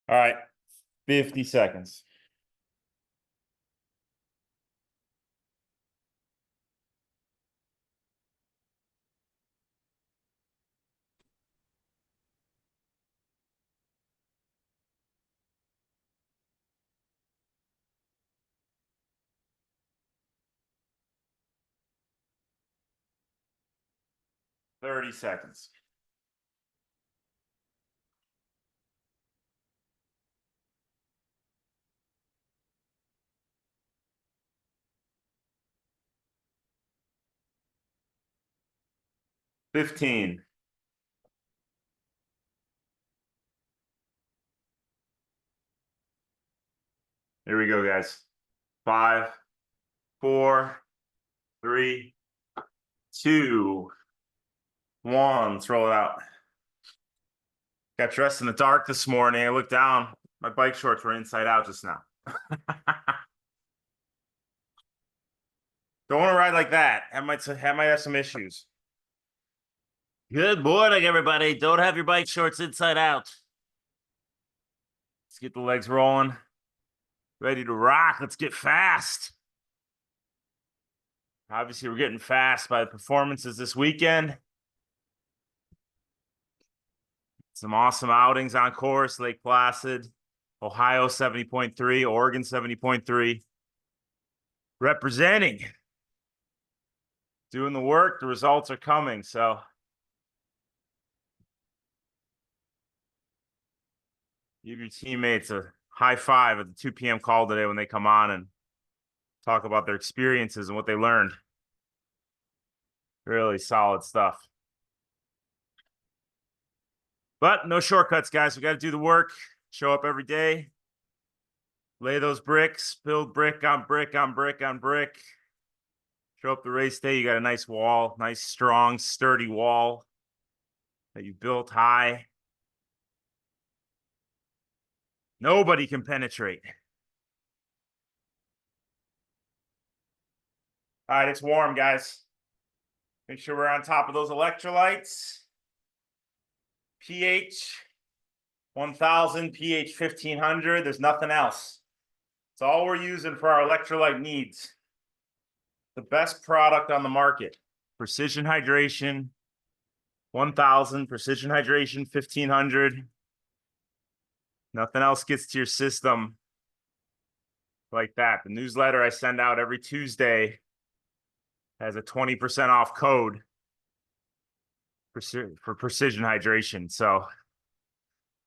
All right, 50 seconds. Thirty seconds. $15. Here we go, guys. 5, 4, 3, 2, 1. Let's roll it out. Got dressed in the dark this morning. I looked down. My bike shorts were inside out just now. Don't want to ride like that. I might have some issues. Good morning, everybody. Don't have your bike shorts inside out. Let's get the legs rolling. Ready to rock. Let's get fast. Obviously, we're getting fast by the performances this weekend. Some awesome outings on course. Lake Placid, Ohio 70.3, Oregon 70.3. Representing. Doing the work. The results are coming. So give your teammates a high five at the 2 p.m. call today when they come on and talk about their experiences and what they learned. Really solid stuff. But no shortcuts, guys. We got to do the work. Show up every day. Lay those bricks. Build brick on brick on brick on brick. Show up the race day. You got a nice wall. Nice, strong, sturdy wall that you built high. Nobody can penetrate. All right, it's warm, guys. Make sure we're on top of those electrolytes. pH 1000, pH 1500. There's nothing else. It's all we're using for our electrolyte needs. The best product on the market. Precision Hydration 1000, Precision Hydration 1500. Nothing else gets to your system like that. The newsletter I send out every Tuesday has a 20% off code for Precision Hydration. So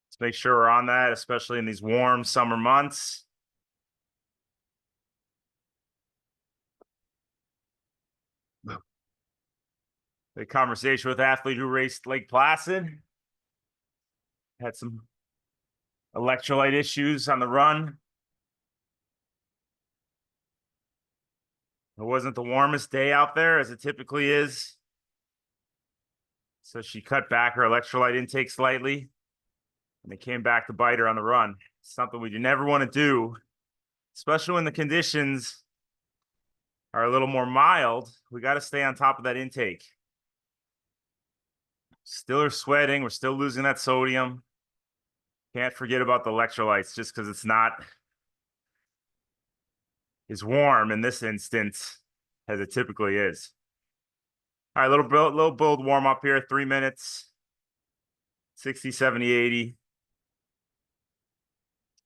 let's make sure we're on that, especially in these warm summer months. The conversation with an athlete who raced Lake Placid. Had some electrolyte issues on the run. It wasn't the warmest day out there, as it typically is. So she cut back her electrolyte intake slightly, and it came back to bite her on the run. Something we never want to do, especially when the conditions are a little more mild. We got to stay on top of that intake. Still are sweating. We're still losing that sodium. Can't forget about the electrolytes just because it's not as warm in this instance as it typically is. All right, little build warm up here, 3 minutes, 60, 70, 80,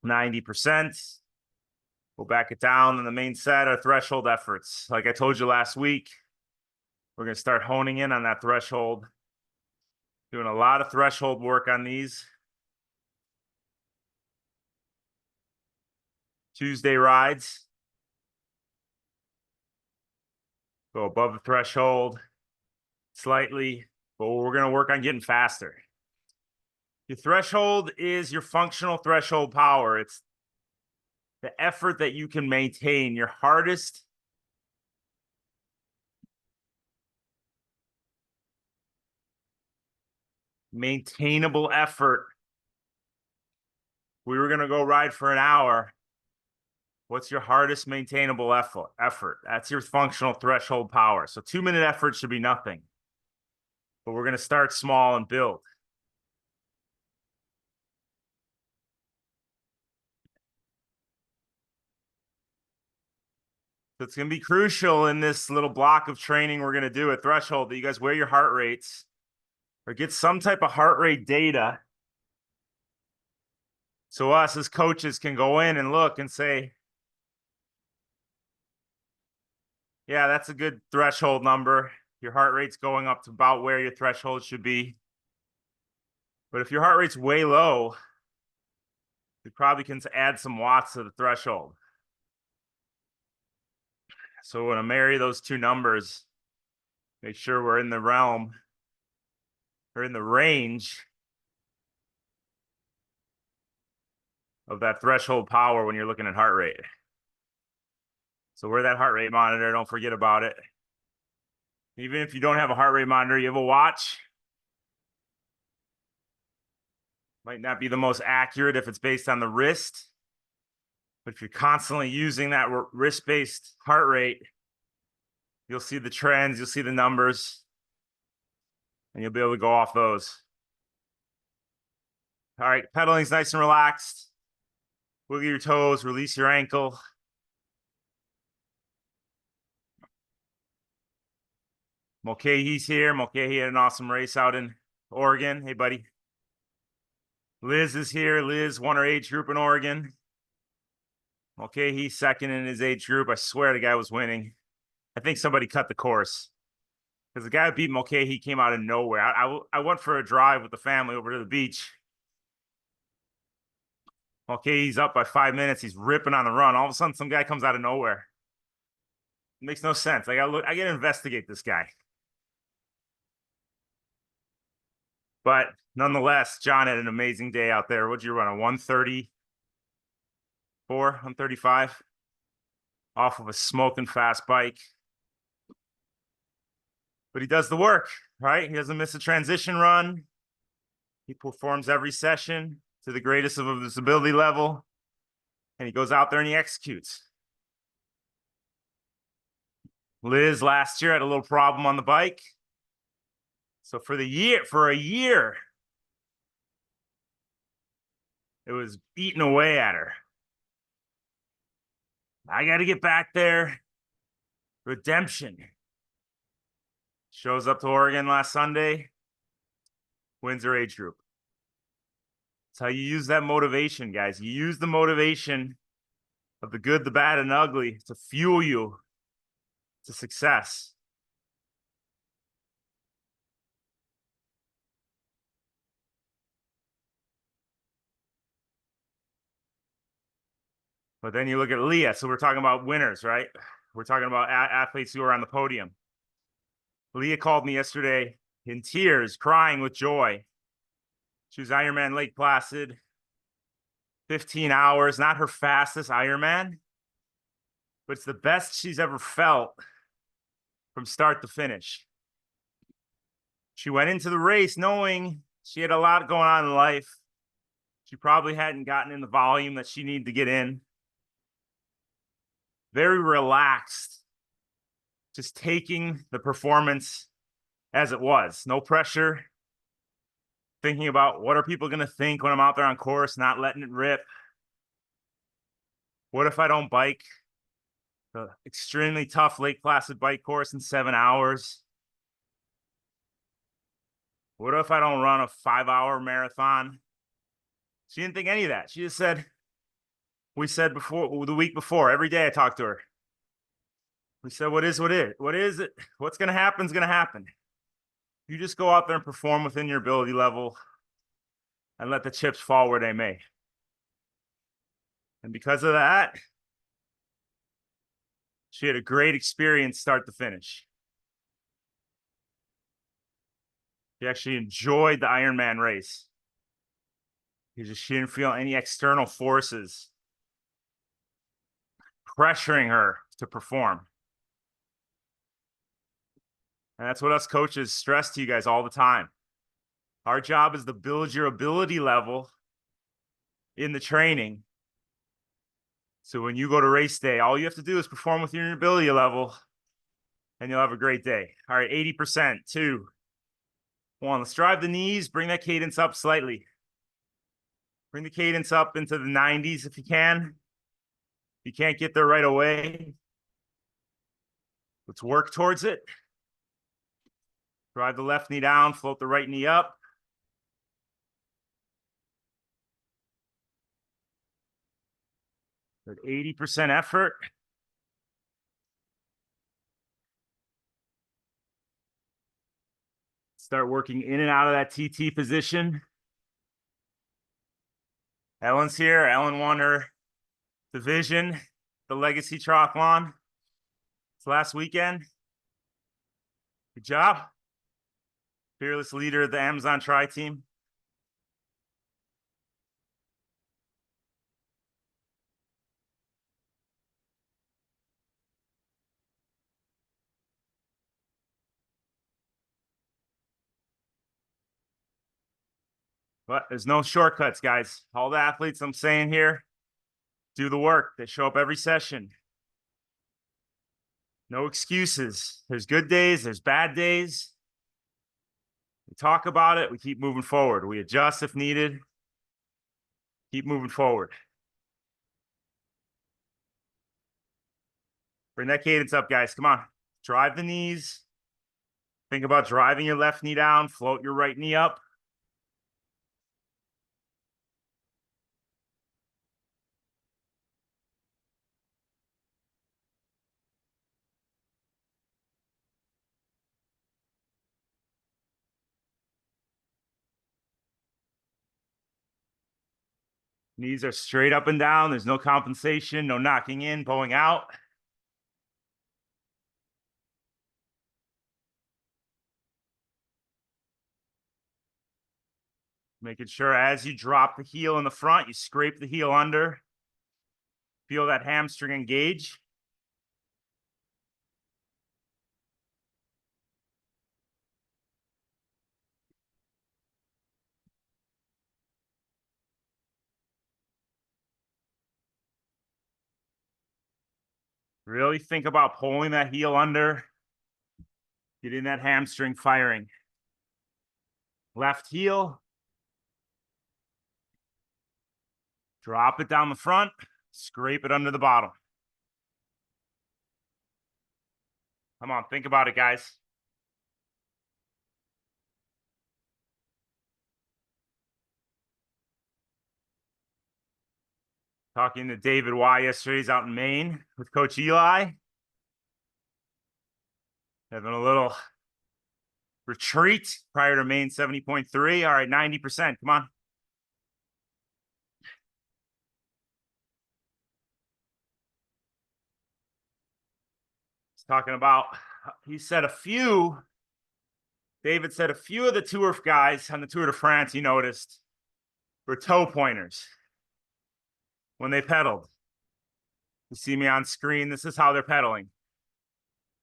90%. We'll back it down in the main set, our threshold efforts. Like I told you last week, we're going to start honing in on that threshold. Doing a lot of threshold work on these. Tuesday rides. Go above the threshold slightly, but we're going to work on getting faster. Your threshold is your functional threshold power. It's the effort that you can maintain, your hardest maintainable effort. We were going to go ride for an hour. What's your hardest maintainable effort? That's your functional threshold power. So 2-minute effort should be nothing. But we're going to start small and build. So it's going to be crucial in this little block of training we're going to do at Threshold that you guys wear your heart rates or get some type of heart rate data. So us as coaches can go in and look and say, yeah, that's a good threshold number. Your heart rate's going up to about where your threshold should be. But if your heart rate's way low, we probably can add some watts to the threshold. So we're going to marry those two numbers, make sure we're in the realm or in the range of that threshold power when you're looking at heart rate. So wear that heart rate monitor. Don't forget about it. Even if you don't have a heart rate monitor, you have a watch. Might not be the most accurate if it's based on the wrist. But if you're constantly using that wrist-based heart rate, you'll see the trends, you'll see the numbers, and you'll be able to go off those. All right, pedaling's nice and relaxed. Wiggle your toes, release your ankle. Mulcahy's here. Mulcahy had an awesome race out in Oregon. Hey, buddy. Liz is here. Liz won her age group in Oregon. Mulcahy's second in his age group. I swear the guy was winning. I think somebody cut the course because the guy who beat Mulcahy came out of nowhere. I went for a drive with the family over to the beach. Mulcahy's up by 5 minutes. He's ripping on the run. All of a sudden, some guy comes out of nowhere. It makes no sense. I gotta investigate this guy. But nonetheless, John had an amazing day out there. What'd you run? A 134, 135 off of a smoking fast bike. But he does the work, right? He doesn't miss a transition run. He performs every session to the greatest of his ability level. And he goes out there and he executes. Liz last year had a little problem on the bike. So for a year, it was eating away at her. I got to get back there. Redemption. Shows up to Oregon last Sunday. Wins her age group. That's how you use that motivation, guys. You use the motivation of the good, the bad, and the ugly to fuel you to success. But then you look at Leah. So we're talking about winners, right? We're talking about athletes who are on the podium. Leah called me yesterday in tears, crying with joy. She was Ironman Lake Placid, 15 hours, not her fastest Ironman, but it's the best she's ever felt from start to finish. She went into the race knowing she had a lot going on in life. She probably hadn't gotten in the volume that she needed to get in. Very relaxed, just taking the performance as it was. No pressure. Thinking about what are people going to think when I'm out there on course, not letting it rip. What if I don't bike the extremely tough Lake Placid bike course in 7 hours? What if I don't run a 5-hour marathon? She didn't think any of that. She just said, we said before, the week before, every day I talked to her. We said, what is it? What's going to happen is going to happen. You just go out there and perform within your ability level and let the chips fall where they may. And because of that, she had a great experience start to finish. She actually enjoyed the Ironman race. She didn't feel any external forces pressuring her to perform. And that's what us coaches stress to you guys all the time. Our job is to build your ability level in the training. So when you go to race day, all you have to do is perform within your ability level and you'll have a great day. All right, 80%, 2, 1. Let's drive the knees, bring that cadence up slightly. Bring the cadence up into the 90s if you can. If you can't get there right away, Let's work towards it. Drive the left knee down, float the right knee up. At 80% effort. Start working in and out of that TT position. Ellen's here. Ellen won her division, the Legacy Triathlon. It's last weekend. Good job. Fearless leader of the Amazon Tri team. But there's no shortcuts, guys. All the athletes I'm saying here do the work. They show up every session. No excuses. There's good days, there's bad days. We talk about it, we keep moving forward. We adjust if needed. Keep moving forward. Bring that cadence up, guys. Come on. Drive the knees. Think about driving your left knee down, float your right knee up. Knees are straight up and down. There's no compensation, no knocking in, pulling out. Making sure as you drop the heel in the front, you scrape the heel under. Feel that hamstring engage. Really think about pulling that heel under, getting that hamstring firing. Left heel. Drop it down the front, scrape it under the bottom. Come on, think about it, guys. Talking to David Y yesterday, he's out in Maine with Coach Eli. Having a little retreat prior to Maine 70.3. All right, 90%. Come on. He's talking about, he said David said a few of the Tour guys on the Tour de France, he noticed, were toe pointers when they pedaled. You see me on screen. This is how they're pedaling,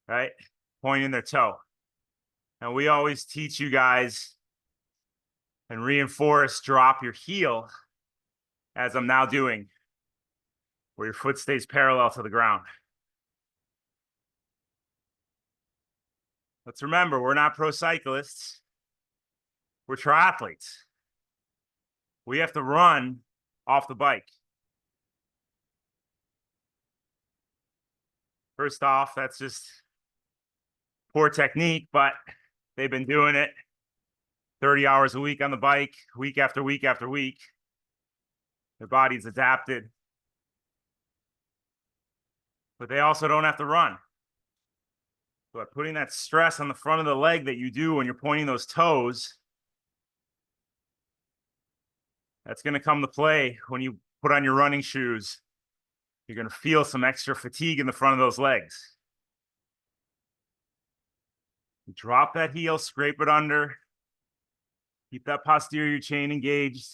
right? Pointing their toe. And we always teach you guys and reinforce drop your heel, as I'm now doing, where your foot stays parallel to the ground. Let's remember, we're not pro cyclists. We're triathletes. We have to run off the bike. First off, that's just poor technique, but they've been doing it 30 hours a week on the bike, week after week after week. Their body's adapted. But they also don't have to run. But putting that stress on the front of the leg that you do when you're pointing those toes, that's going to come to play when you put on your running shoes. You're going to feel some extra fatigue in the front of those legs. Drop that heel, scrape it under. Keep that posterior chain engaged.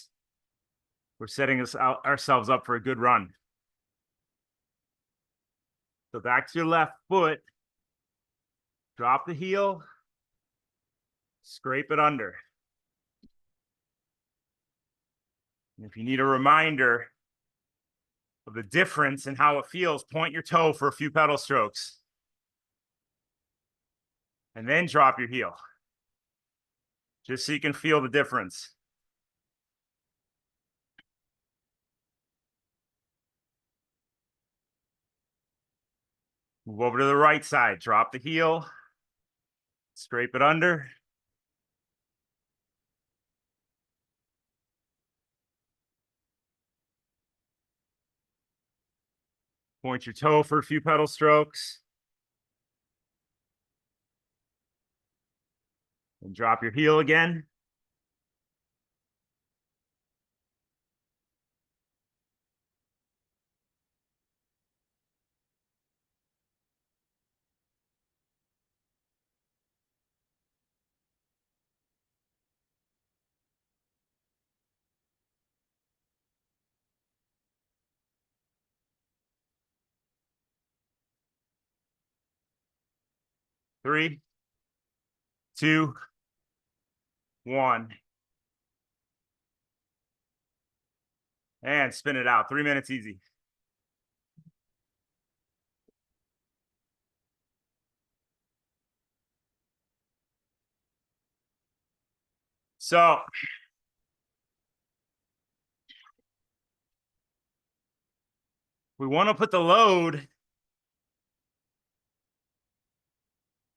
We're setting ourselves up for a good run. So back to your left foot. Drop the heel. Scrape it under. And if you need a reminder of the difference in how it feels, point your toe for a few pedal strokes. And then drop your heel. Just so you can feel the difference. Move over to the right side. Drop the heel. Scrape it under. Point your toe for a few pedal strokes. And drop your heel again. Three, two, one. And spin it out. 3 minutes easy. So we want to put the load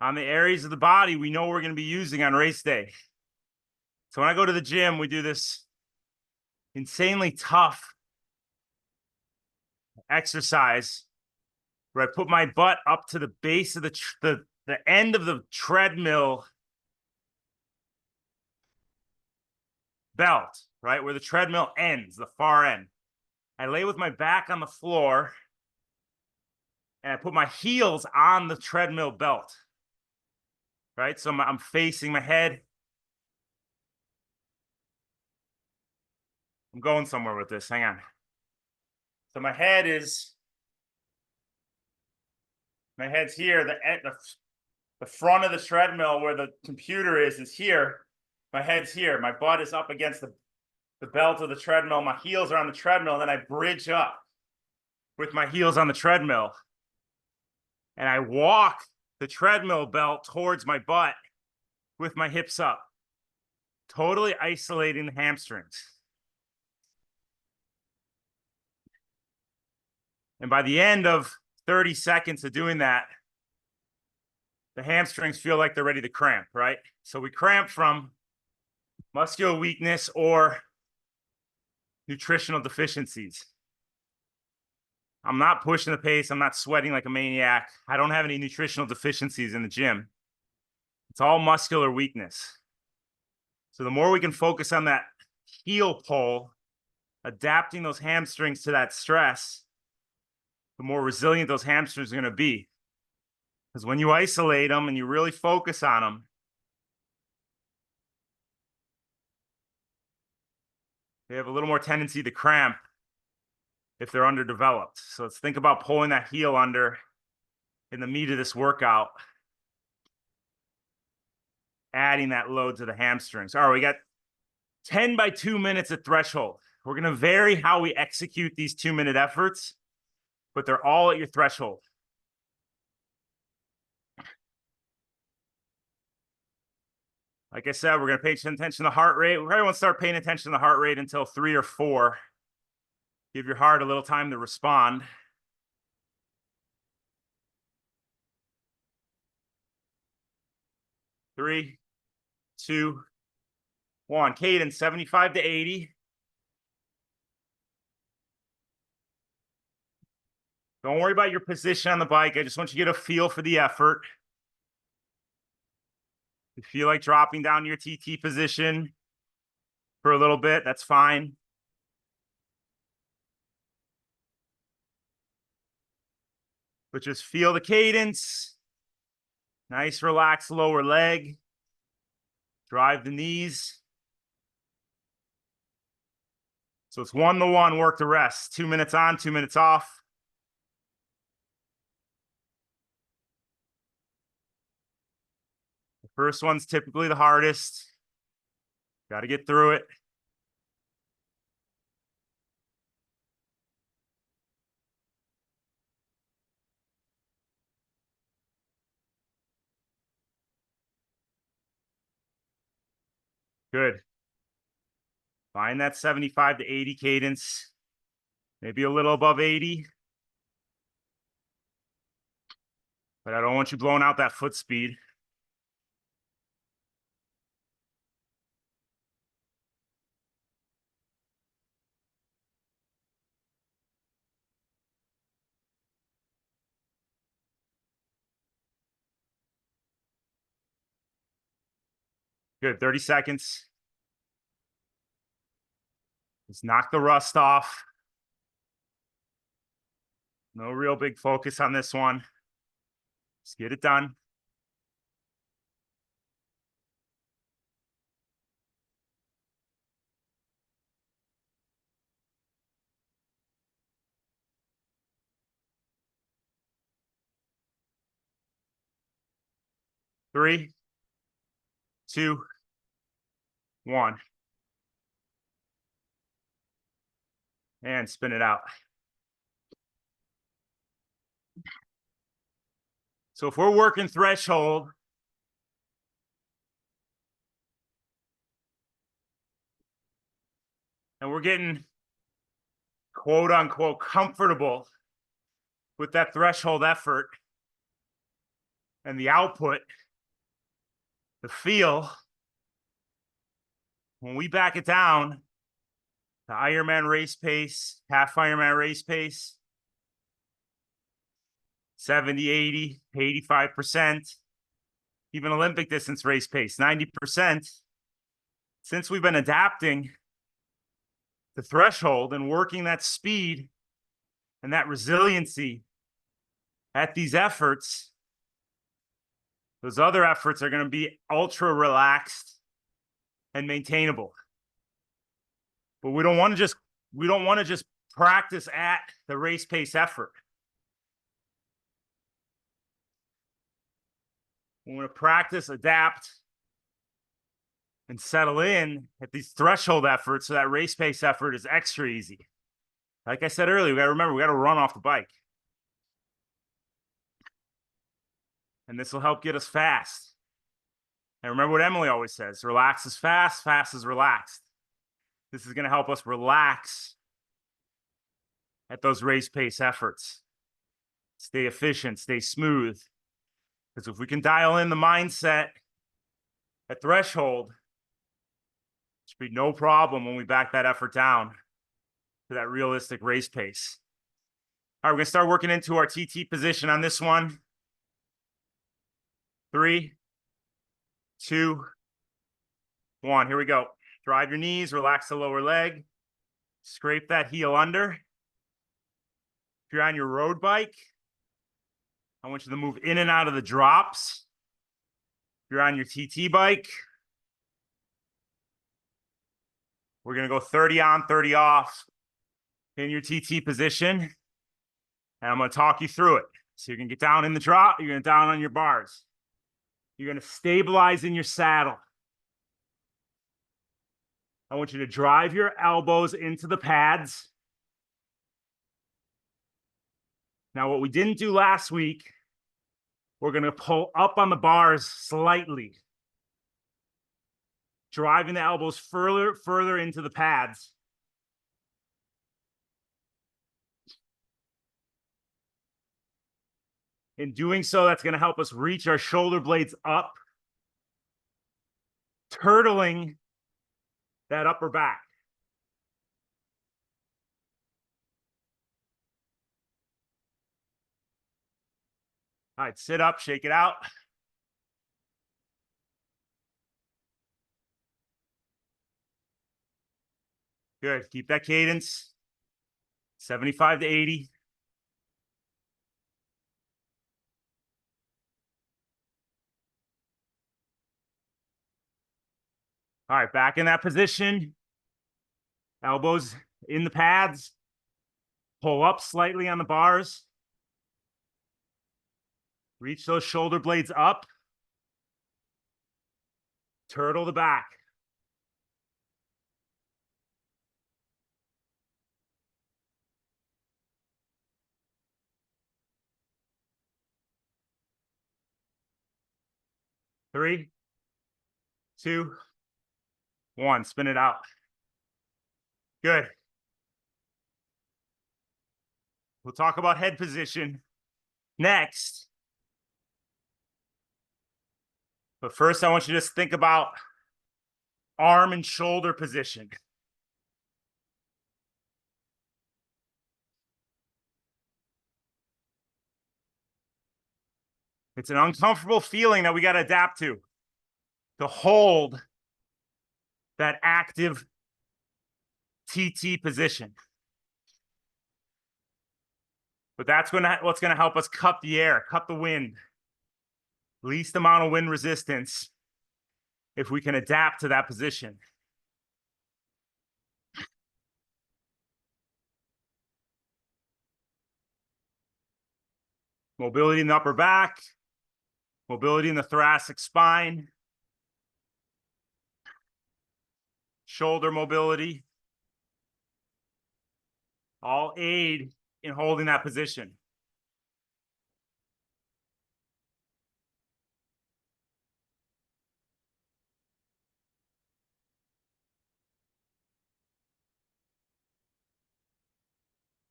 on the areas of the body we know we're going to be using on race day. So when I go to the gym, we do this insanely tough exercise where I put my butt up to the base of the end of the treadmill belt, right? Where the treadmill ends, the far end. I lay with my back on the floor and I put my heels on the treadmill belt, right? So I'm facing my head. I'm going somewhere with this. Hang on. So my head's here. The front of the treadmill where the computer is here. My head's here. My butt is up against the belt of the treadmill. My heels are on the treadmill. Then I bridge up with my heels on the treadmill. And I walk the treadmill belt towards my butt with my hips up, totally isolating the hamstrings. And by the end of 30 seconds of doing that, the hamstrings feel like they're ready to cramp, right? So we cramp from muscular weakness or nutritional deficiencies. I'm not pushing the pace. I'm not sweating like a maniac. I don't have any nutritional deficiencies in the gym. It's all muscular weakness. So the more we can focus on that heel pull, adapting those hamstrings to that stress, the more resilient those hamstrings are going to be. Because when you isolate them and you really focus on them, they have a little more tendency to cramp if they're underdeveloped. So let's think about pulling that heel under in the meat of this workout, adding that load to the hamstrings. All right, we got 10 by 2 minutes at threshold. We're going to vary how we execute these 2-minute efforts, but they're all at your threshold. Like I said, we're going to pay attention to the heart rate. We probably won't start paying attention to the heart rate until 3 or 4. Give your heart a little time to respond. Three, two, one. Cadence 75 to 80. Don't worry about your position on the bike. I just want you to get a feel for the effort. If you feel like dropping down your TT position for a little bit, that's fine. But just feel the cadence. Nice, relaxed lower leg. Drive the knees. So it's 1-to-1 work to rest. 2 minutes on, 2 minutes off. The first one's typically the hardest. Got to get through it. Good. Find that 75 to 80 cadence. Maybe a little above 80. but I don't want you blowing out that foot speed. Good, 30 seconds. Just knock the rust off. No real big focus on this one. Just get it done. Three, two, one. And spin it out. So if we're working threshold, and we're getting quote unquote comfortable with that threshold effort and the output, the feel, when we back it down to Ironman race pace, half Ironman race pace, 70, 80, 85%, even Olympic distance race pace, 90%. Since we've been adapting the threshold and working that speed and that resiliency at these efforts, those other efforts are going to be ultra relaxed and maintainable. But we don't want to just practice at the race pace effort. We want to practice, adapt, and settle in at these threshold efforts so that race pace effort is extra easy. Like I said earlier, we got to remember, we got to run off the bike. And this will help get us fast. And remember what Emily always says, relax is fast, fast is relaxed. This is going to help us relax at those race pace efforts. Stay efficient, stay smooth. Because if we can dial in the mindset at threshold, it should be no problem when we back that effort down to that realistic race pace. All right, we're going to start working into our TT position on this one. 3, 2, 1. Here we go. Drive your knees, relax the lower leg, scrape that heel under. If you're on your road bike, I want you to move in and out of the drops. If you're on your TT bike, we're going to go 30 on, 30 off in your TT position. And I'm going to talk you through it. So you can get down in the drop, you're going to down on your bars. You're going to stabilize in your saddle. I want you to drive your elbows into the pads. Now, what we didn't do last week, we're going to pull up on the bars slightly, driving the elbows further into the pads. In doing so, that's going to help us reach our shoulder blades up, turtling that upper back. All right, sit up, shake it out. Good, keep that cadence. 75 to 80. All right, back in that position. Elbows in the pads. Pull up slightly on the bars. Reach those shoulder blades up. Turtle the back. Three, 2, 1. Spin it out. Good. We'll talk about head position next. But first, I want you to just think about arm and shoulder position. It's an uncomfortable feeling that we got to adapt to hold that active TT position. But that's what's going to help us cut the air, cut the wind. Least amount of wind resistance if we can adapt to that position. Mobility in the upper back, mobility in the thoracic spine, shoulder mobility, all aid in holding that position.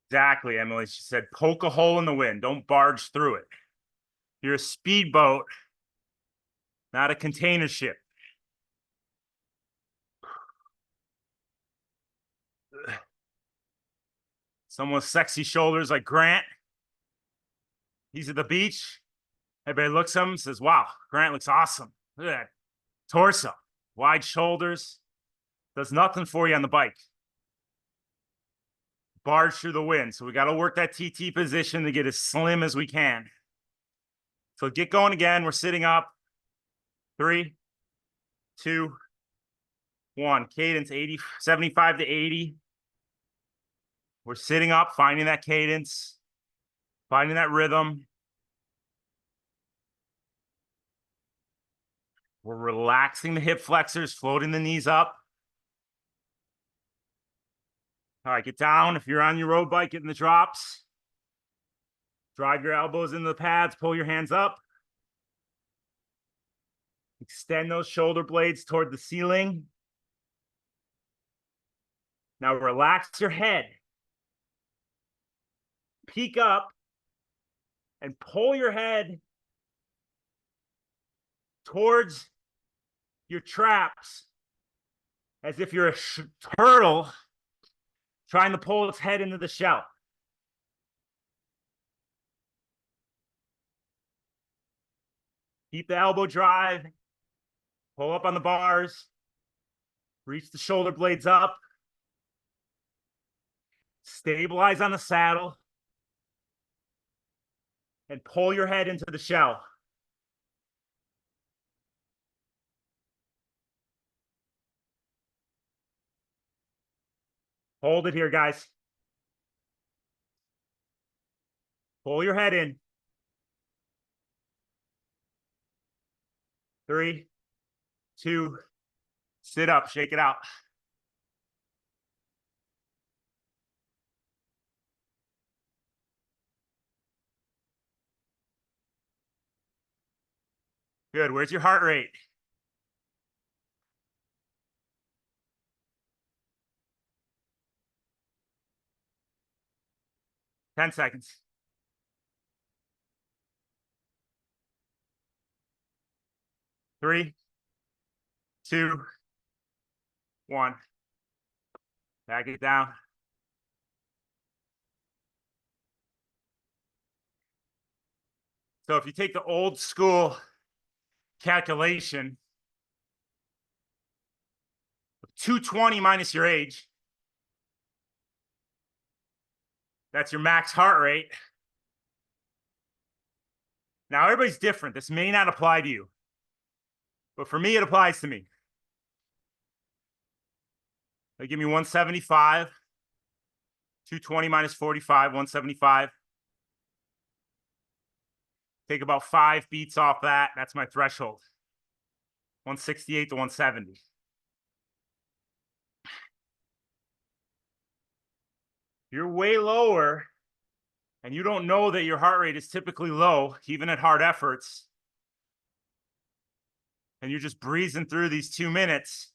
Exactly, Emily. She said, poke a hole in the wind. Don't barge through it. You're a speedboat, not a container ship. Someone with sexy shoulders like Grant. He's at the beach. Everybody looks at him and says, wow, Grant looks awesome. Look at that torso, wide shoulders. Does nothing for you on the bike. Barge through the wind. So we got to work that TT position to get as slim as we can. So get going again. We're sitting up. 3, 2, 1. Cadence 75 to 80. We're sitting up, finding that cadence, finding that rhythm. We're relaxing the hip flexors, floating the knees up. All right, get down. If you're on your road bike, get in the drops. Drive your elbows into the pads, pull your hands up. Extend those shoulder blades toward the ceiling. Now relax your head. Peek up and pull your head towards your traps as if you're a turtle trying to pull its head into the shell. Keep the elbow drive. Pull up on the bars. Reach the shoulder blades up. Stabilize on the saddle. And pull your head into the shell. Hold it here, guys. Pull your head in. 3, 2, sit up, shake it out. Good. Where's your heart rate? Ten seconds. 3, 2, 1. Back it down. So if you take the old school calculation of 220 minus your age, that's your max heart rate. Now, everybody's different. This may not apply to you, but for me, it applies to me. They give me 175, 220 minus 45, 175. Take about 5 beats off that. That's my threshold. 168 to 170. You're way lower, and you don't know that your heart rate is typically low, even at hard efforts, and you're just breezing through these 2 minutes,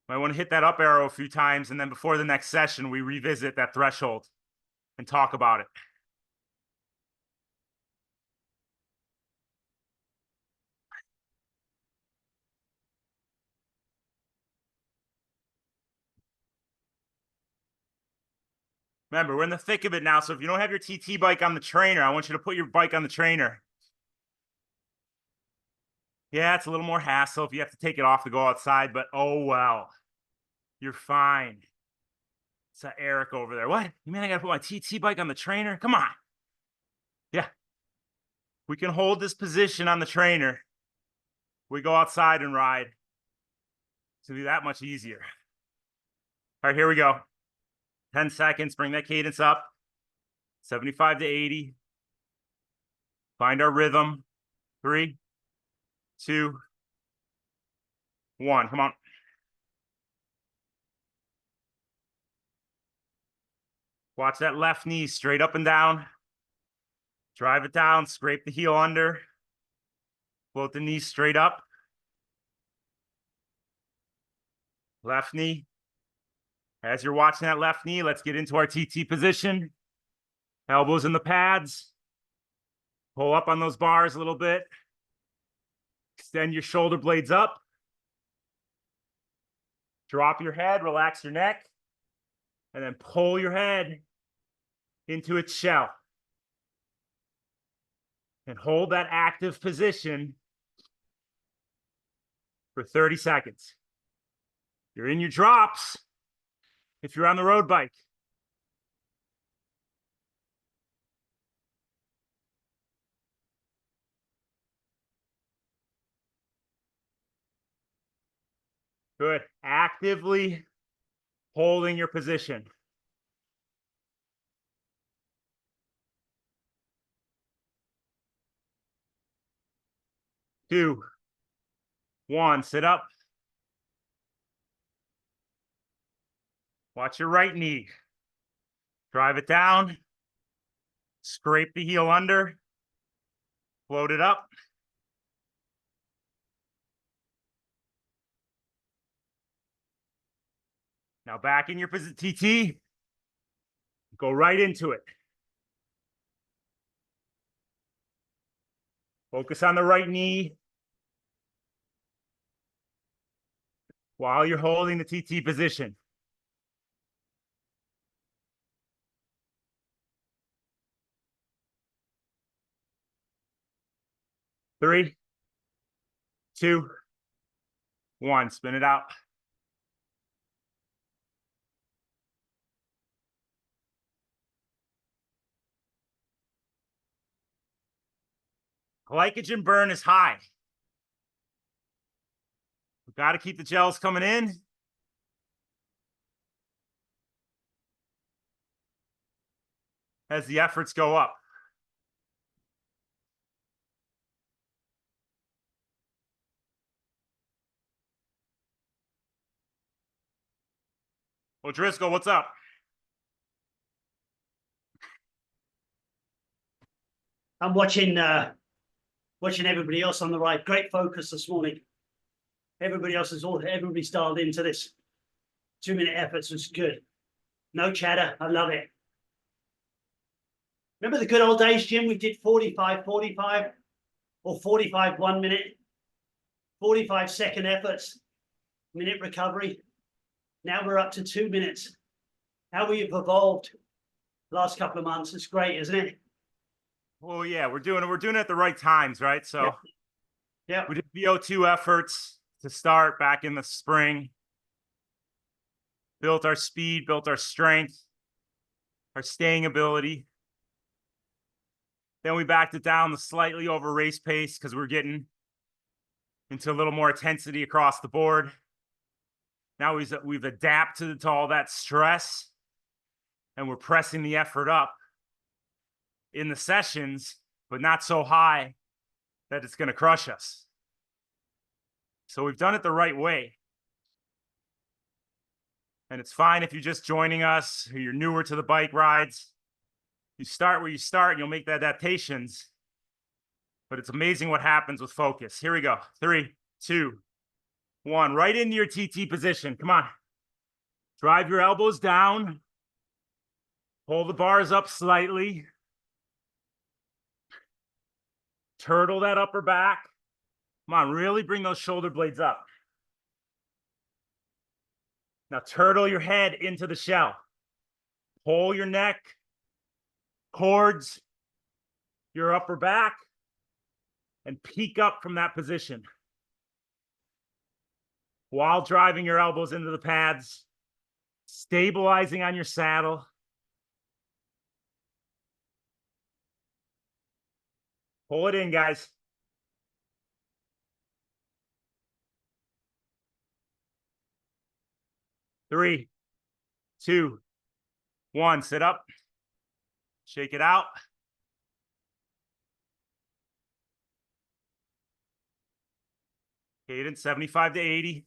might want to hit that up arrow a few times, and then before the next session, we revisit that threshold and talk about it. Remember, we're in the thick of it now. So if you don't have your TT bike on the trainer, I want you to put your bike on the trainer. Yeah, it's a little more hassle if you have to take it off to go outside, but oh well. You're fine. It's Eric over there. What? You mean I gotta put my TT bike on the trainer? Come on. Yeah. We can hold this position on the trainer. We go outside and ride. It's gonna be that much easier. All right, here we go. 10 seconds, bring that cadence up. 75 to 80. Find our rhythm. 3, 2, 1. Come on. Watch that left knee straight up and down. Drive it down, scrape the heel under. Float the knee straight up. Left knee. As you're watching that left knee, let's get into our TT position. Elbows in the pads. Pull up on those bars a little bit. Extend your shoulder blades up. Drop your head, relax your neck, and then pull your head into its shell. And hold that active position for 30 seconds. You're in your drops if you're on the road bike. Good. Actively holding your position. Two, one, sit up. Watch your right knee. Drive it down. Scrape the heel under. Float it up. Now back in your position, TT. Go right into it. Focus on the right knee while you're holding the TT position. Three, two, one. Spin it out. Glycogen burn is high. We've got to keep the gels coming in. As the efforts go up. O'Driscoll, what's up? I'm watching everybody else on the right. Great focus this morning. Everybody's dialed into this 2-minute efforts, was good. No chatter. I love it. Remember the good old days, Jim? We did 45, 45 or 45 1 minute, 45-second efforts, minute recovery. Now we're up to 2 minutes. How we've evolved the last couple of months. It's great, isn't it? Well, yeah, we're doing it at the right times, right? So yeah. We did VO2 efforts to start back in the spring. Built our speed, built our strength, our staying ability. Then we backed it down to slightly over race pace because we're getting into a little more intensity across the board. Now we've adapted to all that stress and we're pressing the effort up in the sessions, but not so high that it's going to crush us. So we've done it the right way. And it's fine if you're just joining us, or you're newer to the bike rides. You start where you start and you'll make the adaptations. But it's amazing what happens with focus. Here we go. 3, 2, 1. Right into your TT position. Come on. Drive your elbows down. Pull the bars up slightly. Turtle that upper back. Come on, really bring those shoulder blades up. Now turtle your head into the shell. Pull your neck towards your upper back and peek up from that position while driving your elbows into the pads, stabilizing on your saddle. Pull it in, guys. Three, two, one. Sit up. Shake it out. Cadence 75 to 80.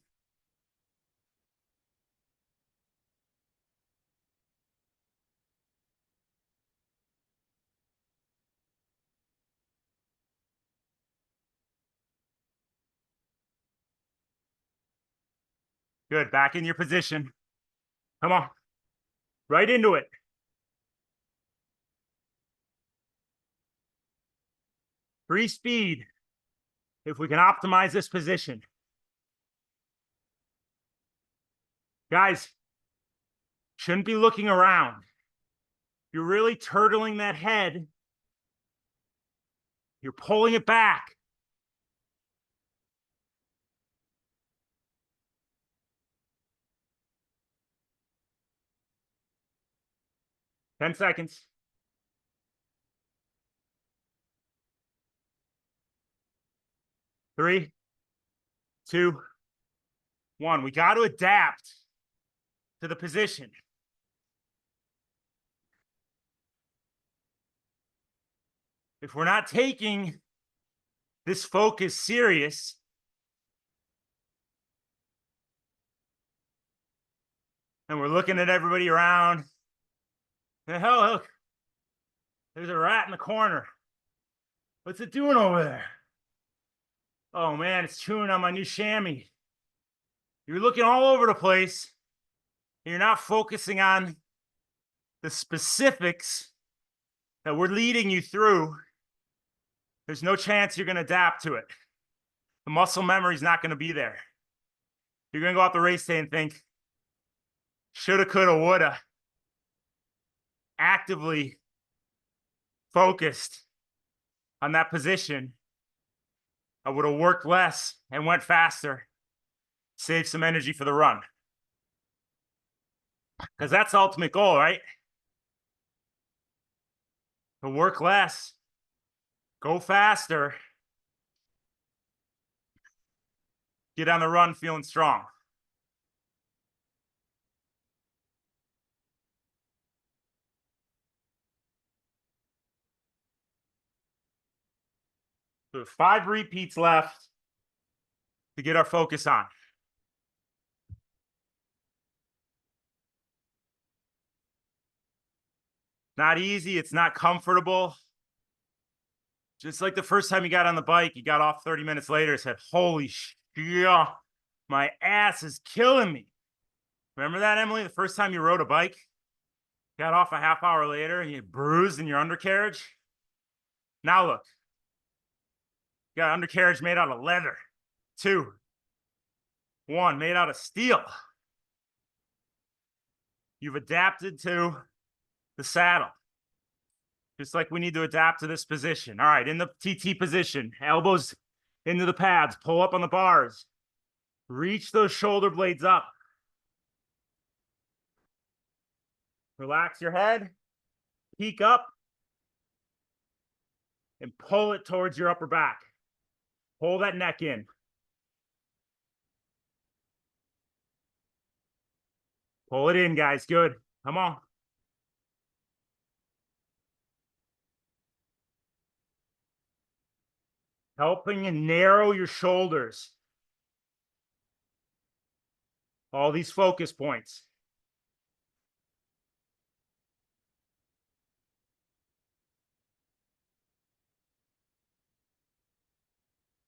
Good. Back in your position. Come on. Right into it. Free speed. If we can optimize this position. Guys, shouldn't be looking around. You're really turtling that head. You're pulling it back. Ten seconds. Three, two, one. We got to adapt to the position. If we're not taking this focus serious, and we're looking at everybody around, the hell, look, there's a rat in the corner. What's it doing over there? Oh man, it's chewing on my new chamois. You're looking all over the place. And you're not focusing on the specifics that we're leading you through. There's no chance you're going to adapt to it. The muscle memory is not going to be there. You're going to go out the race day and think, shoulda, coulda, woulda. Actively focused on that position. I would have worked less and went faster. Save some energy for the run. Because that's the ultimate goal, right? To work less, go faster, get on the run feeling strong. So 5 repeats left to get our focus on. Not easy. It's not comfortable. Just like the first time you got on the bike, you got off 30 minutes later, said, holy shit, my ass is killing me. Remember that, Emily? The first time you rode a bike, got off a half hour later and you bruised in your undercarriage. Now look, you got undercarriage made out of leather. 2, 1, made out of steel. You've adapted to the saddle. Just like we need to adapt to this position. All right, in the TT position, elbows into the pads, pull up on the bars. Reach those shoulder blades up. Relax your head, peek up, and pull it towards your upper back. Pull that neck in. Pull it in, guys. Good. Come on. Helping and narrow your shoulders. All these focus points.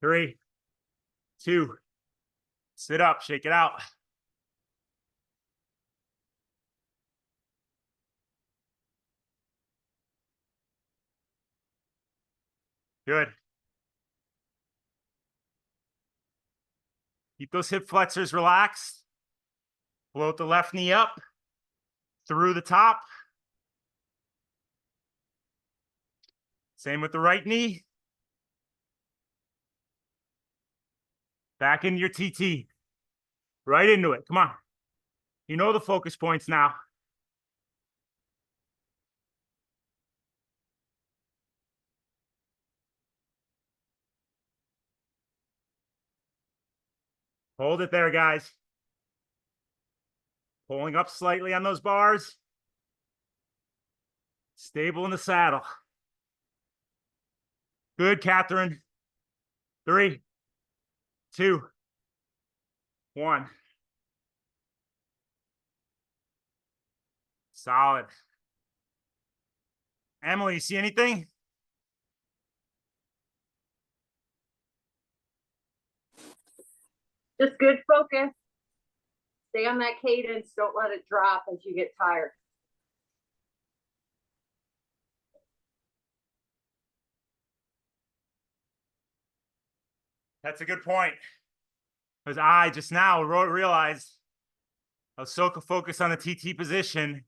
Three, two, sit up, shake it out. Good. Keep those hip flexors relaxed. Float the left knee up through the top. Same with the right knee. Back into your TT. Right into it. Come on. You know the focus points now. Hold it there, guys. Pulling up slightly on those bars. Stable in the saddle. Good, Catherine. 3, 2, 1. Solid. Emily, you see anything? Just good focus. Stay on that cadence. Don't let it drop as you get tired. That's a good point. Because I just now realized I was so focused on the TT position,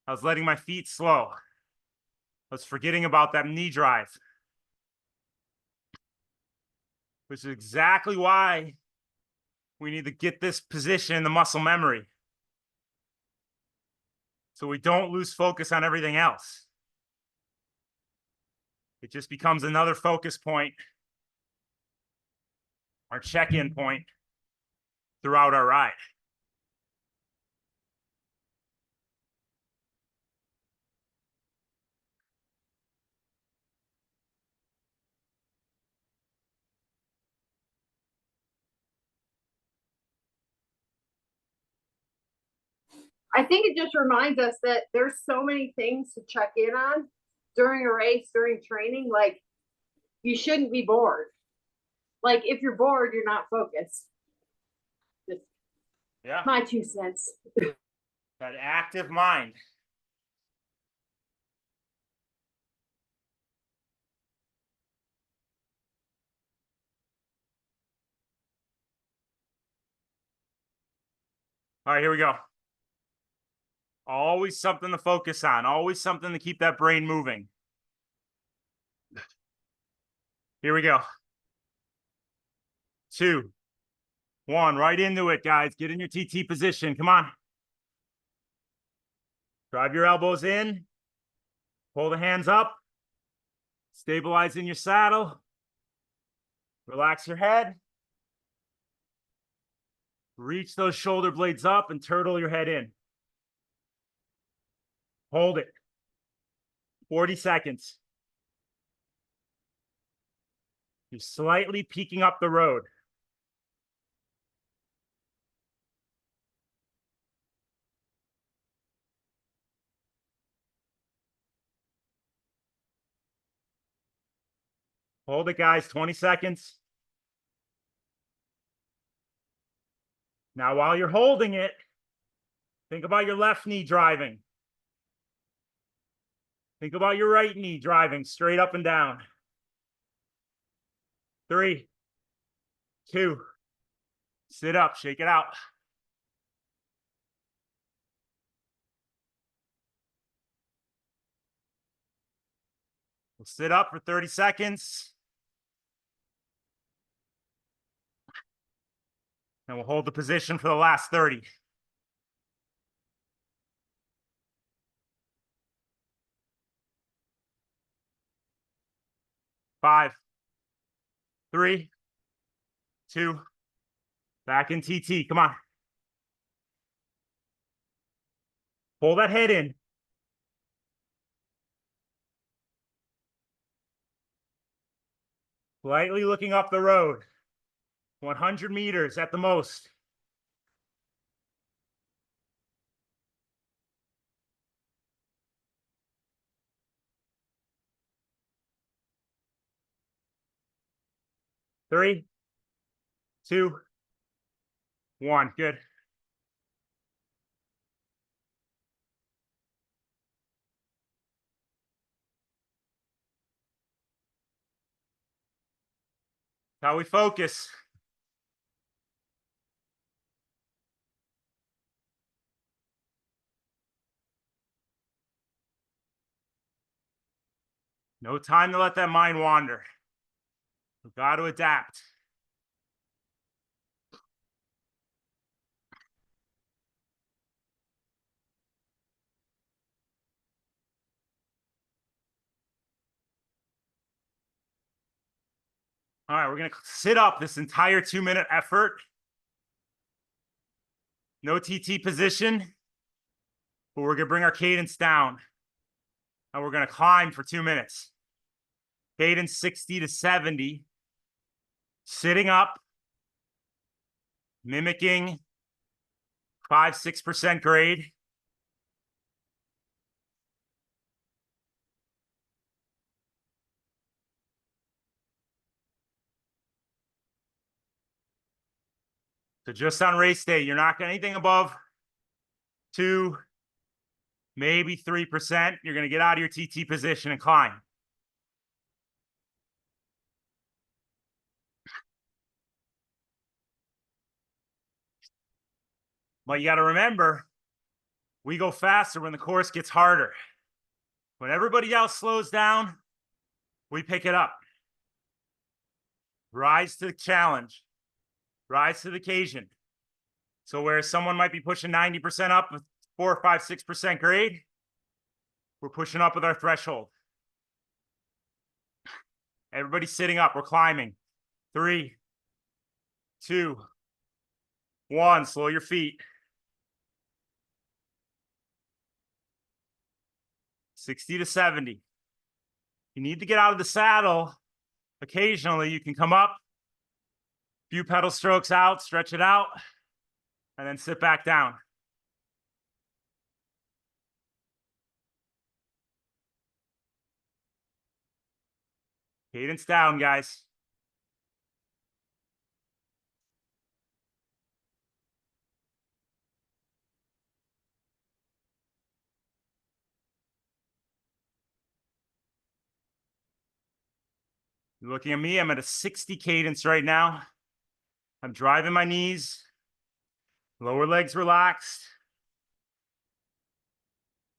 I was letting my feet slow. I was forgetting about that knee drive. Which is exactly why we need to get this position in the muscle memory. So we don't lose focus on everything else. It just becomes another focus point, our check-in point throughout our ride. I think it just reminds us that there's so many things to check in on during a race, during training. Like, you shouldn't be bored. Like, if you're bored, you're not focused. Just Yeah, my 2 cents. that active mind. All right, here we go. Always something to focus on. Always something to keep that brain moving. Here we go. 2, 1, right into it, guys. Get in your TT position. Come on. Drive your elbows in. Pull the hands up. Stabilize in your saddle. Relax your head. Reach those shoulder blades up and turtle your head in. Hold it. 40 seconds. You're slightly peeking up the road. Hold it, guys. 20 seconds. Now, while you're holding it, think about your left knee driving. Think about your right knee driving straight up and down. 3, 2, sit up, shake it out. We'll sit up for 30 seconds. And we'll hold the position for the last 30. 5, 3, 2, back in TT. Come on. Pull that head in. Slightly looking up the road. 100 meters at the most. Three, 2, 1. Good. How we focus. No time to let that mind wander. We've got to adapt. All right, we're going to sit up this entire 2-minute effort. No TT position, but we're going to bring our cadence down. And we're going to climb for 2 minutes. Cadence 60 to 70. Sitting up, mimicking 5-6% grade. So just on race day, you're not going anything above 2, maybe 3%. You're going to get out of your TT position and climb. But you got to remember, we go faster when the course gets harder. When everybody else slows down, we pick it up. Rise to the challenge. Rise to the occasion. So where someone might be pushing 90% up with 4, 5, 6% grade, we're pushing up with our threshold. Everybody's sitting up. We're climbing. 3, 2, 1. Slow your feet. 60 to 70. You need to get out of the saddle. Occasionally, you can come up, few pedal strokes out, stretch it out, and then sit back down. Cadence down, guys. You're looking at me, I'm at a 60 cadence right now. I'm driving my knees, lower legs relaxed.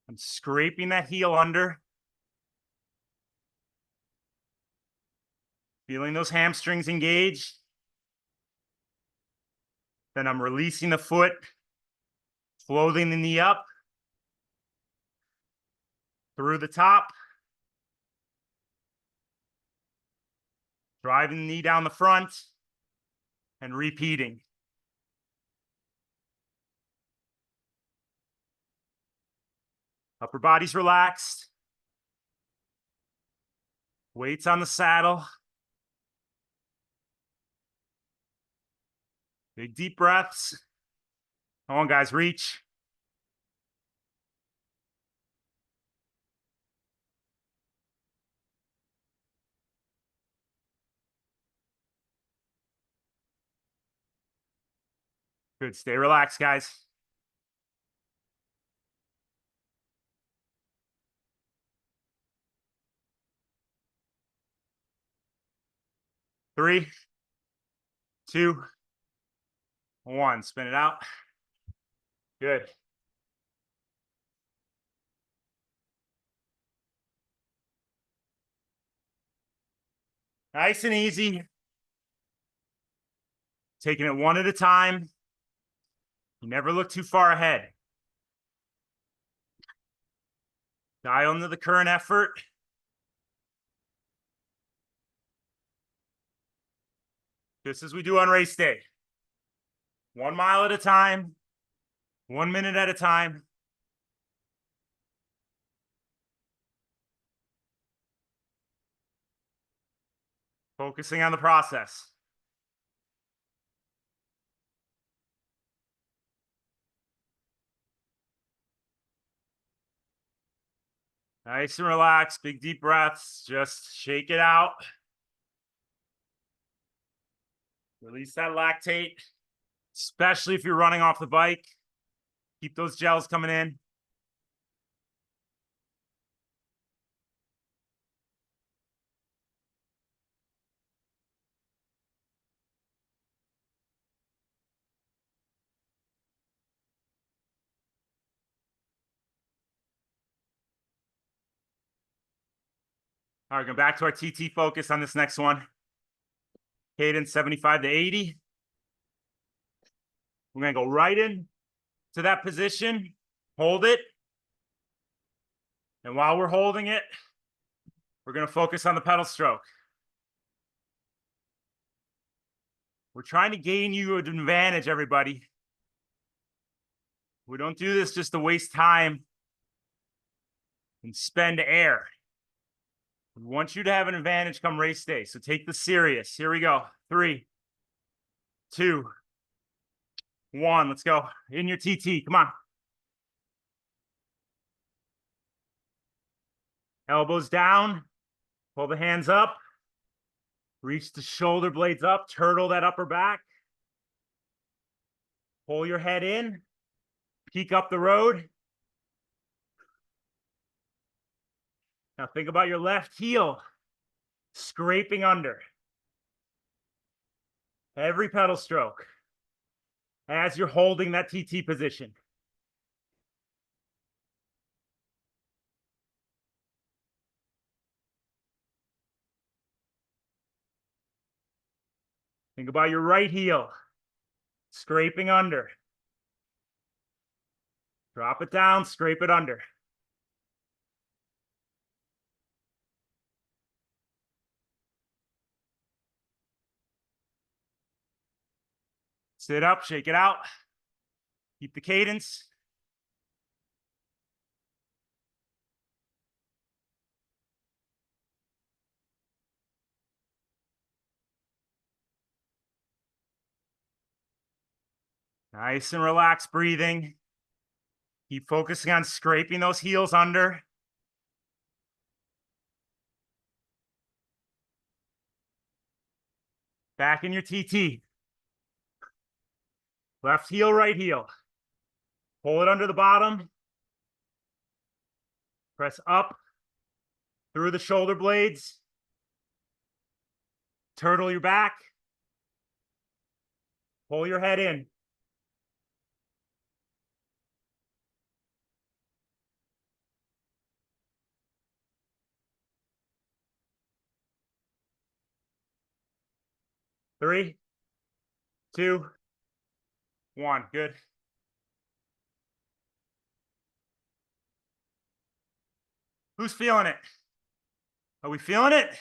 I'm scraping that heel under. Feeling those hamstrings engaged. Then I'm releasing the foot, floating the knee up through the top. Driving the knee down the front and repeating. Upper body's relaxed. Weights on the saddle. Big deep breaths. Come on, guys, reach. Good, stay relaxed, guys. Three, 2, 1. Spin it out. Good. Nice and easy. Taking it one at a time. You never look too far ahead. Dial into the current effort. Just as we do on race day. 1 mile at a time, 1 minute at a time. Focusing on the process. Nice and relaxed, big deep breaths. Just shake it out. Release that lactate, especially if you're running off the bike. Keep those gels coming in. All right, go back to our TT focus on this next one. Cadence 75 to 80. We're gonna go right in to that position, hold it. And while we're holding it, we're gonna focus on the pedal stroke. We're trying to gain you an advantage, everybody. We don't do this just to waste time and spend air. We want you to have an advantage come race day. So take this serious. Here we go. 3, 2, 1. Let's go. In your TT. Come on. Elbows down. Pull the hands up. Reach the shoulder blades up. Turtle that upper back. Pull your head in. Peek up the road. Now think about your left heel scraping under. Every pedal stroke as you're holding that TT position. Think about your right heel scraping under. Drop it down, scrape it under. Sit up, shake it out. Keep the cadence. Nice and relaxed breathing. Keep focusing on scraping those heels under. Back in your TT. Left heel, right heel. Pull it under the bottom. Press up through the shoulder blades. Turtle your back. Pull your head in. Three, 2, 1. Good. Who's feeling it? Are we feeling it?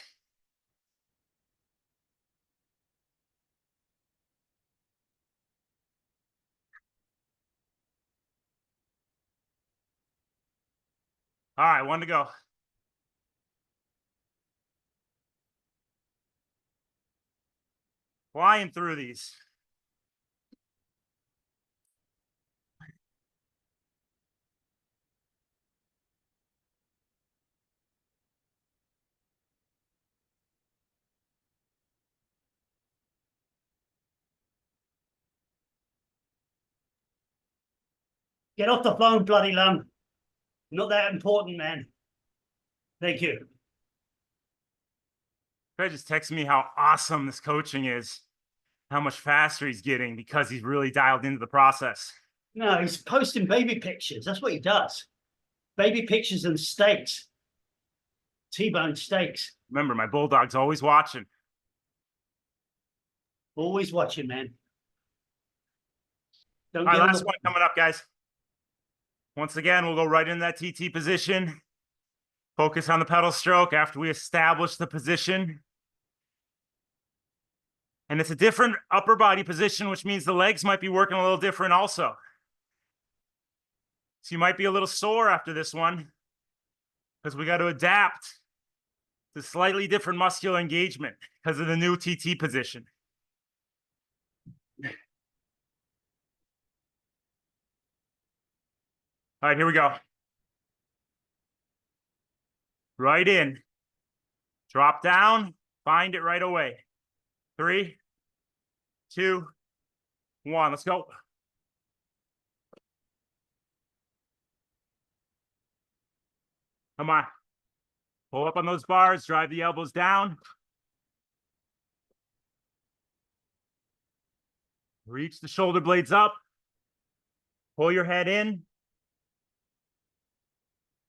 All right, 1 to go. Flying through these. Get off the phone, bloody lamb. Not that important, man. Thank you. Craig just texted me how awesome this coaching is, how much faster he's getting because he's really dialed into the process. No, he's posting baby pictures. That's what he does. Baby pictures and steaks. T-bone steaks. Remember, my bulldog's always watching. Always watching, man. Don't All right, get on last the- one coming up, guys. Once again, we'll go right in that TT position. Focus on the pedal stroke after we establish the position. And it's a different upper body position, which means the legs might be working a little different also. So you might be a little sore after this one because we got to adapt to slightly different muscular engagement because of the new TT position. All right, here we go. Right in. Drop down. Find it right away. 3, 2, 1. Let's go. Come on. Pull up on those bars. Drive the elbows down. Reach the shoulder blades up. Pull your head in.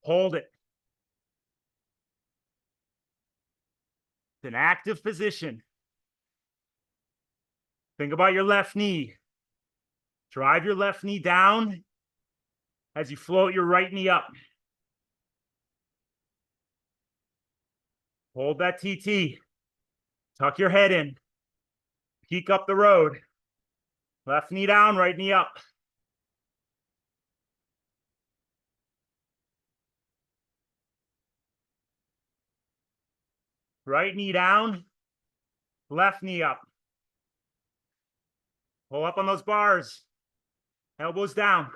Hold it. It's an active position. Think about your left knee. Drive your left knee down as you float your right knee up. Hold that TT. Tuck your head in. Peek up the road. Left knee down, right knee up. Right knee down, left knee up. Pull up on those bars. Elbows down.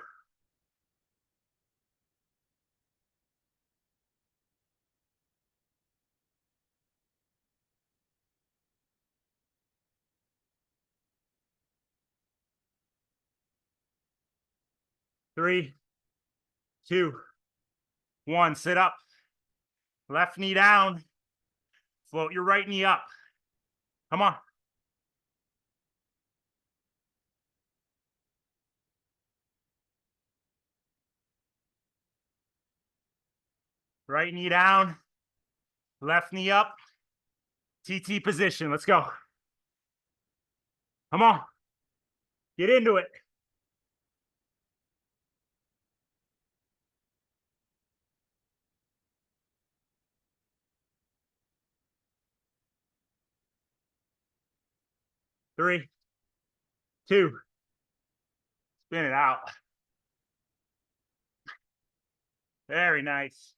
Three, two, one. Sit up. Left knee down. Float your right knee up. Come on. Right knee down. Left knee up. TT position. Let's go. Come on. Get into it. Three, two, spin it out. Very nice.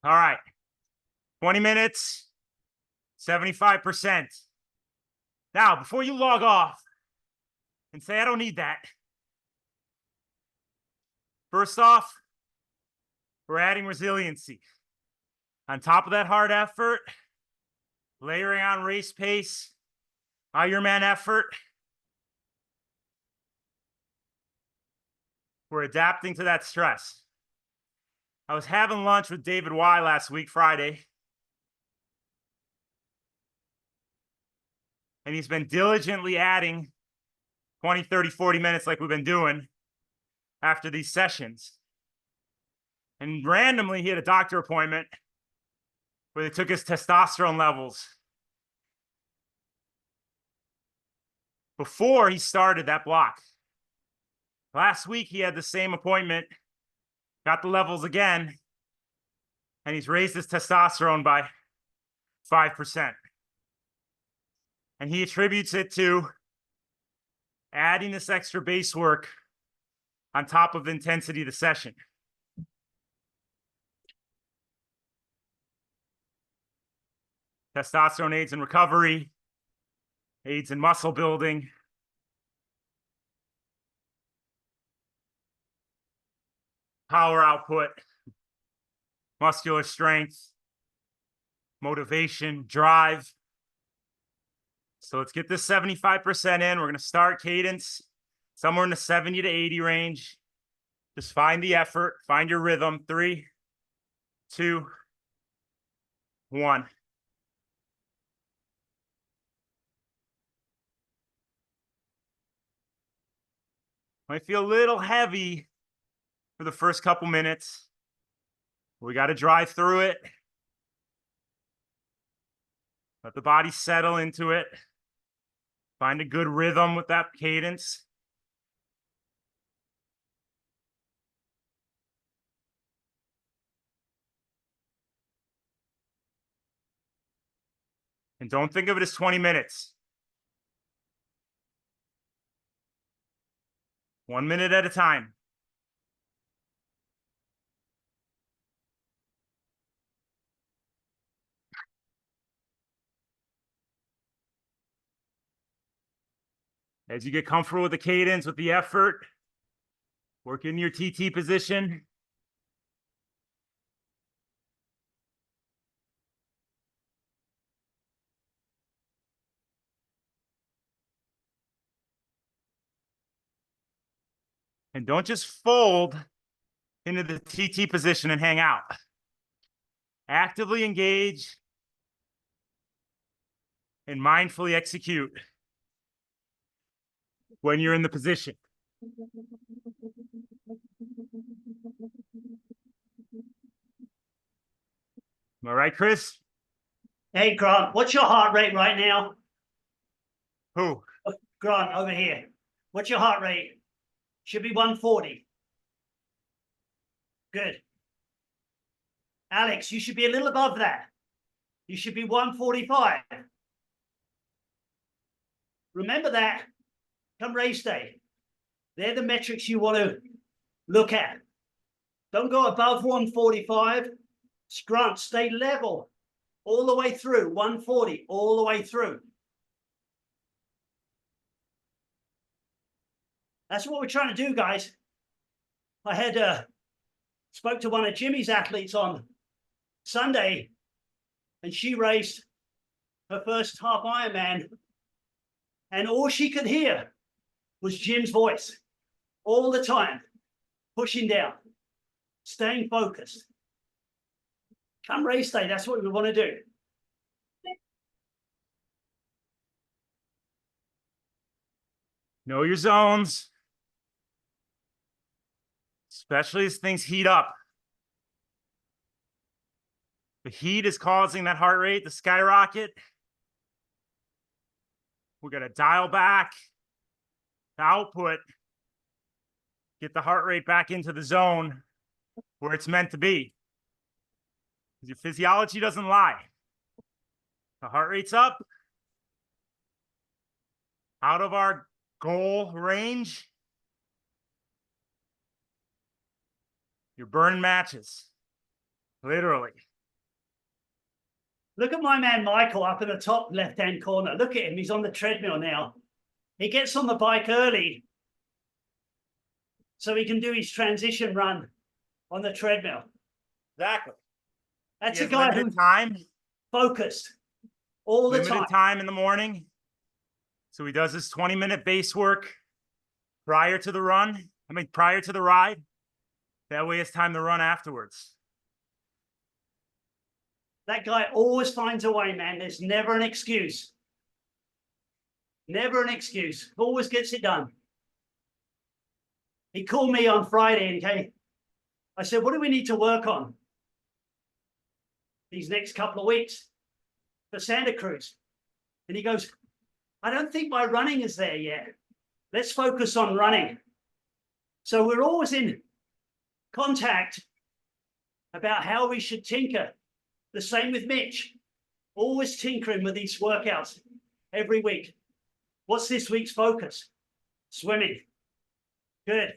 All right. 20 minutes, 75%. Now, before you log off and say, I don't need that. First off, we're adding resiliency. On top of that hard effort, layering on race pace, Ironman effort. We're adapting to that stress. I was having lunch with David Y last week, Friday. And he's been diligently adding 20, 30, 40 minutes like we've been doing after these sessions. And randomly, he had a doctor appointment where they took his testosterone levels before he started that block. Last week, he had the same appointment, got the levels again, and he's raised his testosterone by 5%. And he attributes it to adding this extra base work on top of the intensity of the session. Testosterone aids in recovery, aids in muscle building. Power output, muscular strength, motivation, drive. So let's get this 75% in. We're going to start cadence somewhere in the 70 to 80 range. Just find the effort, find your rhythm. 3, 2, 1. Might feel a little heavy for the first couple minutes. We got to drive through it. Let the body settle into it. Find a good rhythm with that cadence. And don't think of it as 20 minutes. 1 minute at a time. As you get comfortable with the cadence, with the effort, work in your TT position. And don't just fold into the TT position and hang out. Actively engage and mindfully execute when you're in the position. Am I right, Chris? Hey, Grant, what's your heart rate right now? Who? Grant, over here. What's your heart rate? Should be 140. Good. Alex, you should be a little above that. You should be 145. Remember that come race day. They're the metrics you want to look at. Don't go above 145. Grunt, stay level all the way through, 140, all the way through. That's what we're trying to do, guys. I had spoke to one of Jimmy's athletes on Sunday, and she raced her first half Ironman, and all she could hear was Jim's voice all the time, pushing down, staying focused. Come race day, that's what we want to do. Know your zones. Especially as things heat up. The heat is causing that heart rate to skyrocket. We're going to dial back the output, get the heart rate back into the zone where it's meant to be. Your physiology doesn't lie. The heart rate's up, out of our goal range. You're burning matches, literally. Look at my man Michael up in the top left-hand corner. Look at him, he's on the treadmill now. He gets on the bike early so he can do his transition run on the treadmill. Exactly. That's He a has guy limited who's time, focused all the limited time in the morning. So he does his 20-minute base work prior to the run. Prior to the ride. That way it's time to run afterwards. That guy always finds a way, man. There's never an excuse. Never an excuse. Always gets it done. He called me on Friday and I said, what do we need to work on these next couple of weeks for Santa Cruz? And he goes, I don't think my running is there yet. Let's focus on running. So we're always in contact about how we should tinker. The same with Mitch. Always tinkering with these workouts every week. What's this week's focus? Swimming. Good.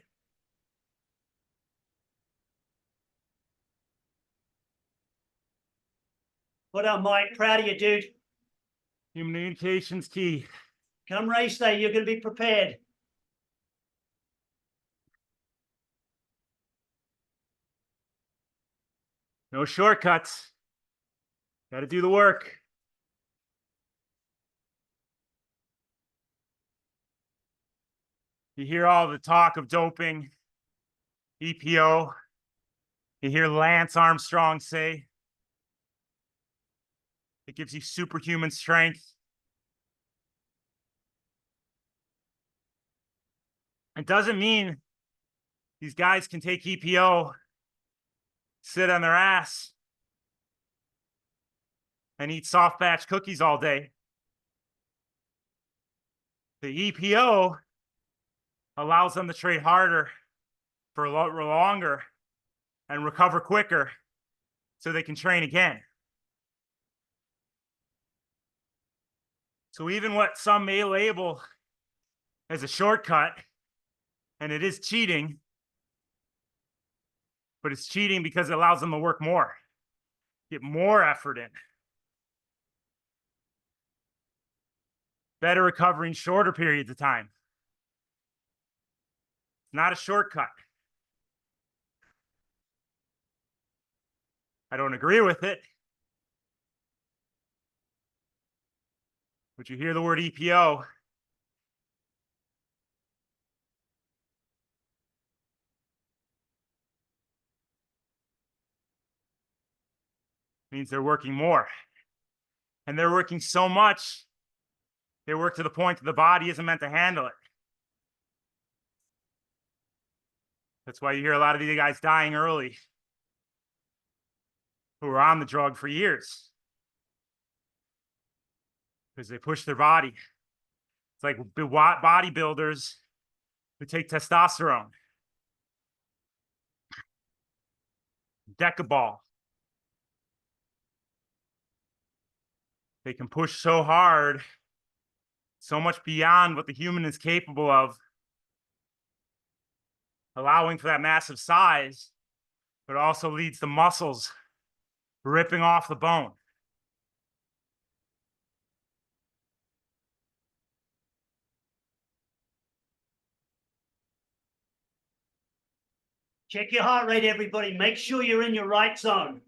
Well done, Mike. Proud of you, dude. Communication's key. Come race day, you're going to be prepared. No shortcuts. Got to do the work. You hear all the talk of doping, EPO. You hear Lance Armstrong say it gives you superhuman strength. It doesn't mean these guys can take EPO, sit on their ass, and eat soft batch cookies all day. The EPO allows them to train harder for a lot longer and recover quicker so they can train again. So even what some may label as a shortcut, and it is cheating, but it's cheating because it allows them to work more, get more effort in. Better recovery in shorter periods of time. It's not a shortcut. I don't agree with it. But you hear the word EPO. Means they're working more. And they're working so much, they work to the point that the body isn't meant to handle it. That's why you hear a lot of these guys dying early who are on the drug for years because they push their body. It's like bodybuilders who take testosterone. Decaball. They can push so hard, so much beyond what the human is capable of, allowing for that massive size, but also leads to muscles ripping off the bone. Check your heart rate, everybody. Make sure you're in your right zone.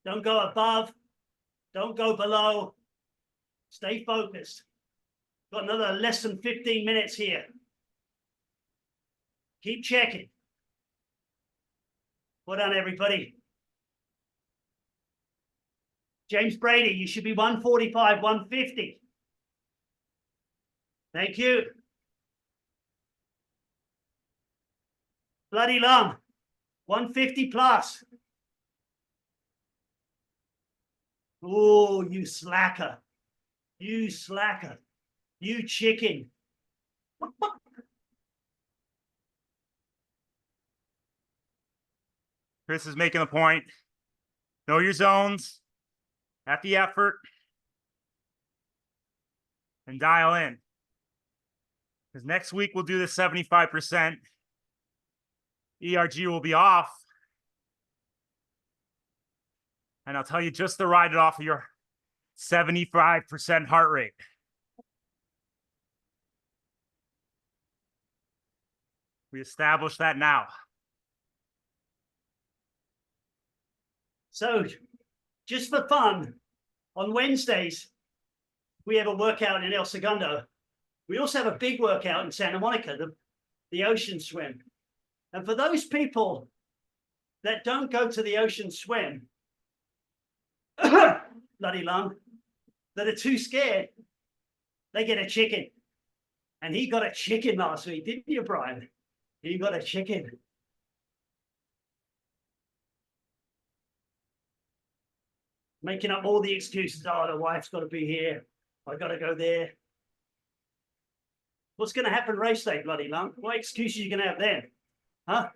Don't go above. Don't go below. Stay focused. Got another less than 15 minutes here. Keep checking. Well done, everybody. James Brady, you should be 145, 150. Thank you. Bloody Lung, 150 plus. Oh, you slacker. You slacker. You chicken. Chris is making the point. Know your zones at the effort and dial in. Because next week we'll do the 75%. ERG will be off. And I'll tell you just to ride it off of your 75% heart rate. We established that now. So, just for fun, on Wednesdays, we have a workout in El Segundo. We also have a big workout in Santa Monica, the ocean swim. And for those people that don't go to the ocean swim, bloody lung, that are too scared, they get a chicken. And he got a chicken last week, didn't you, Brian? He got a chicken. Making up all the excuses. Oh, the wife's got to be here. I got to go there. What's going to happen race day, bloody lung? What excuses are you going to have then? Huh?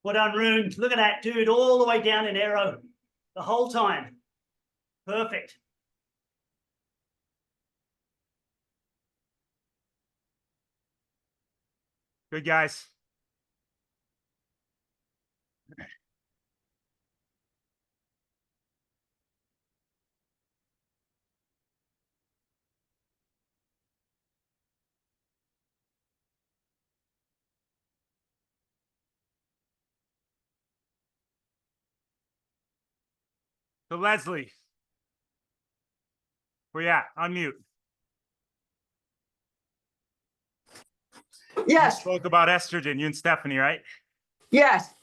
Well done, Rune. Look at that dude all the way down in aero the whole time. Perfect. Good, guys. So Leslie, where you at? Unmute. Yes, Spoke about estrogen, you and Stephanie, right? yes.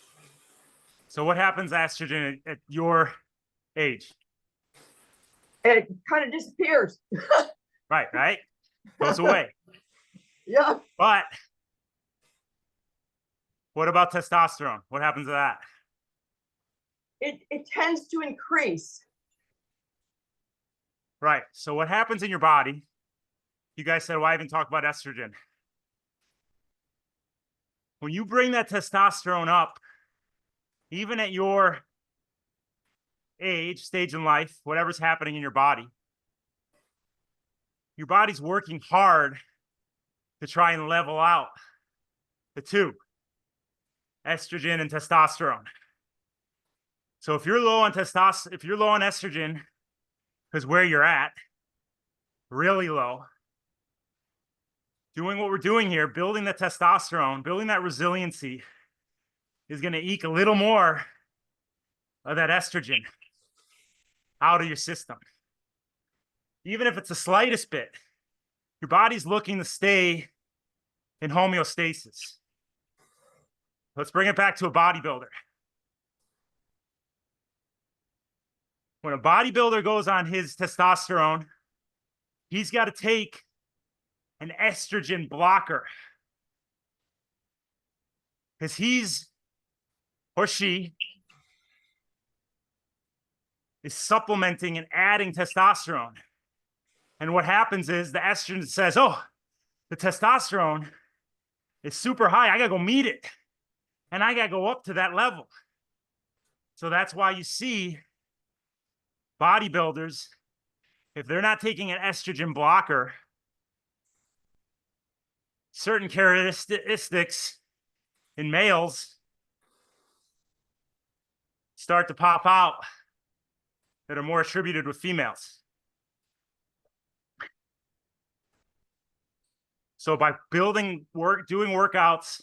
So what happens to estrogen at your age? It kind of disappears. Right? Goes away. Yeah. But what about testosterone? What happens to that? It tends to increase. Right. So what happens in your body? You guys said, why even talk about estrogen? When you bring that testosterone up, even at your age, stage in life, whatever's happening in your body's working hard to try and level out the two, estrogen and testosterone. So if you're low on estrogen, because where you're at, really low, doing what we're doing here, building the testosterone, building that resiliency is going to eke a little more of that estrogen out of your system. Even if it's the slightest bit, your body's looking to stay in homeostasis. Let's bring it back to a bodybuilder. When a bodybuilder goes on his testosterone, he's got to take an estrogen blocker. Because he's or she is supplementing and adding testosterone. And what happens is the estrogen says, oh, the testosterone is super high. I got to go meet it. And I got to go up to that level. So that's why you see bodybuilders, if they're not taking an estrogen blocker, certain characteristics in males start to pop out that are more attributed with females. So by doing workouts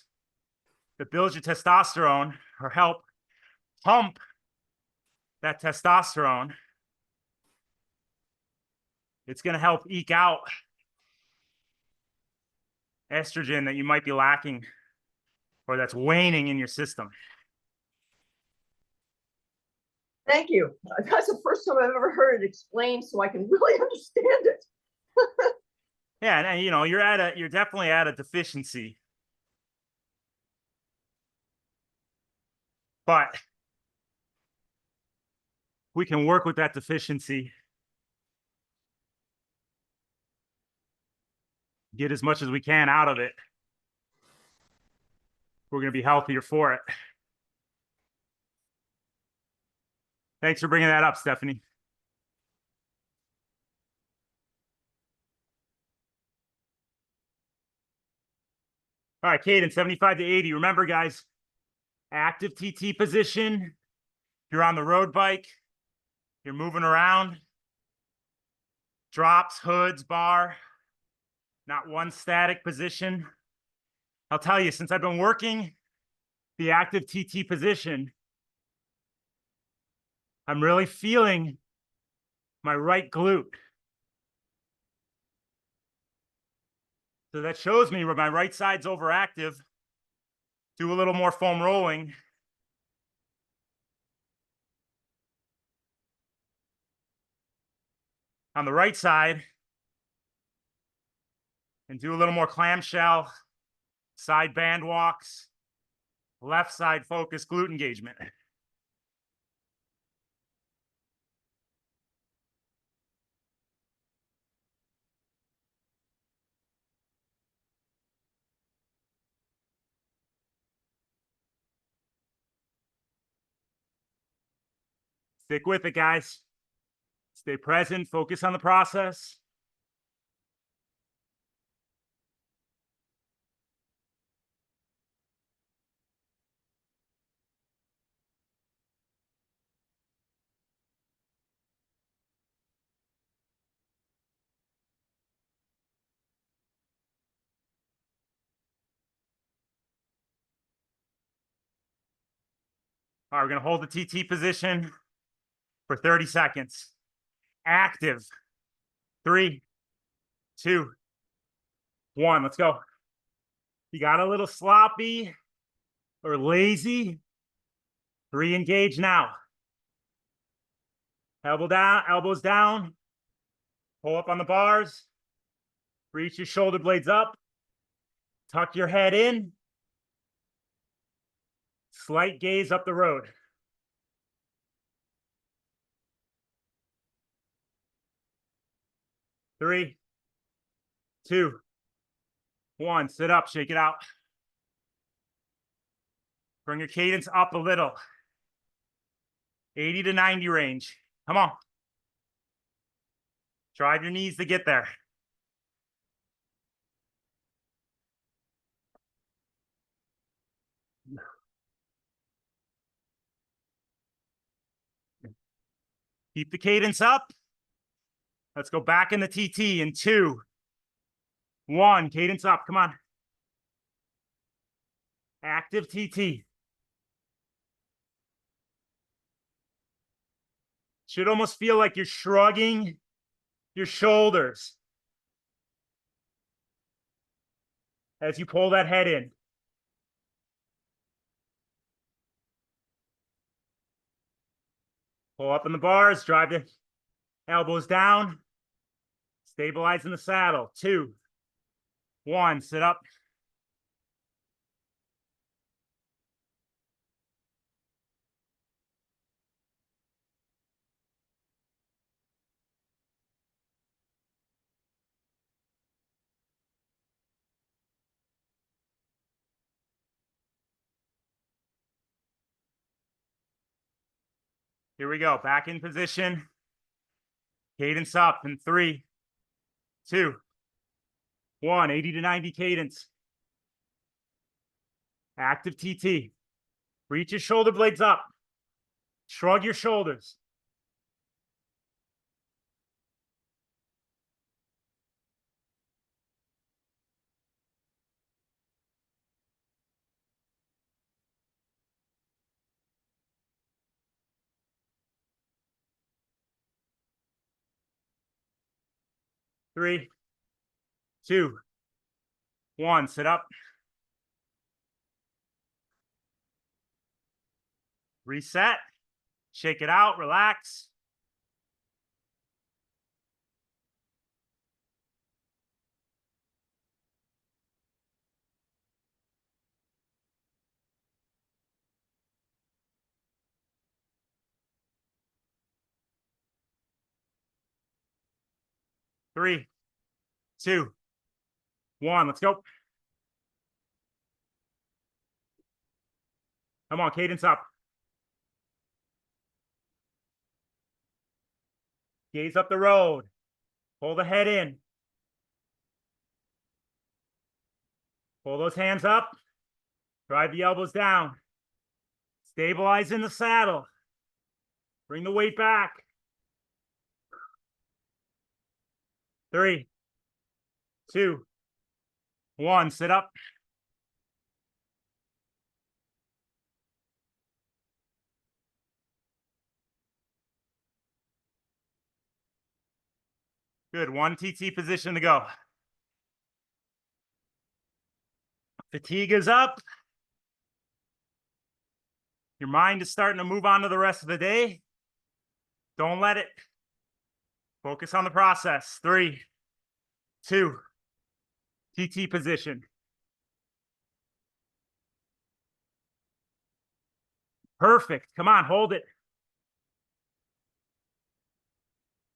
that build your testosterone or help pump that testosterone, it's going to help eke out estrogen that you might be lacking or that's waning in your system. Thank you. That's the first time I've ever heard it explained, so I can really understand it. Yeah, and you know, you're definitely at a deficiency. But we can work with that deficiency. Get as much as we can out of it. We're going to be healthier for it. Thanks for bringing that up, Stephanie. All right, Caden, 75 to 80. Remember, guys, active TT position. You're on the road bike. You're moving around. Drops, hoods, bar. Not one static position. I'll tell you, since I've been working the active TT position, I'm really feeling my right glute. So that shows me where my right side's overactive. Do a little more foam rolling. On the right side, and do a little more clamshell, side band walks, left side focus glute engagement. Stick with it, guys. Stay present, focus on the process. All right, we're going to hold the TT position for 30 seconds. Active. 3, 2, 1. Let's go. You got a little sloppy or lazy, re-engage now. Elbows down. Pull up on the bars. Reach your shoulder blades up. Tuck your head in. Slight gaze up the road. 3, 2, 1. Sit up, shake it out. Bring your cadence up a little. 80 to 90 range. Come on. Drive your knees to get there. Keep the cadence up. Let's go back in the TT in 2, 1. Cadence up. Come on. Active TT. Should almost feel like you're shrugging your shoulders as you pull that head in. Pull up in the bars, drive the elbows down. Stabilize in the saddle. 2, 1, sit up. Here we go. Back in position. Cadence up in 3, 2, 1. 80 to 90 cadence. Active TT. Reach your shoulder blades up. Shrug your shoulders. Three, 2, 1. Sit up. Reset. Shake it out. Relax. Three, 2, 1. Let's go. Come on, cadence up. Gaze up the road. Pull the head in. Pull those hands up. Drive the elbows down. Stabilize in the saddle. Bring the weight back. 3, 2, 1. Sit up. Good. 1 TT position to go. Fatigue is up. Your mind is starting to move on to the rest of the day. Don't let it. Focus on the process. 3, 2, TT position. Perfect. Come on, hold it.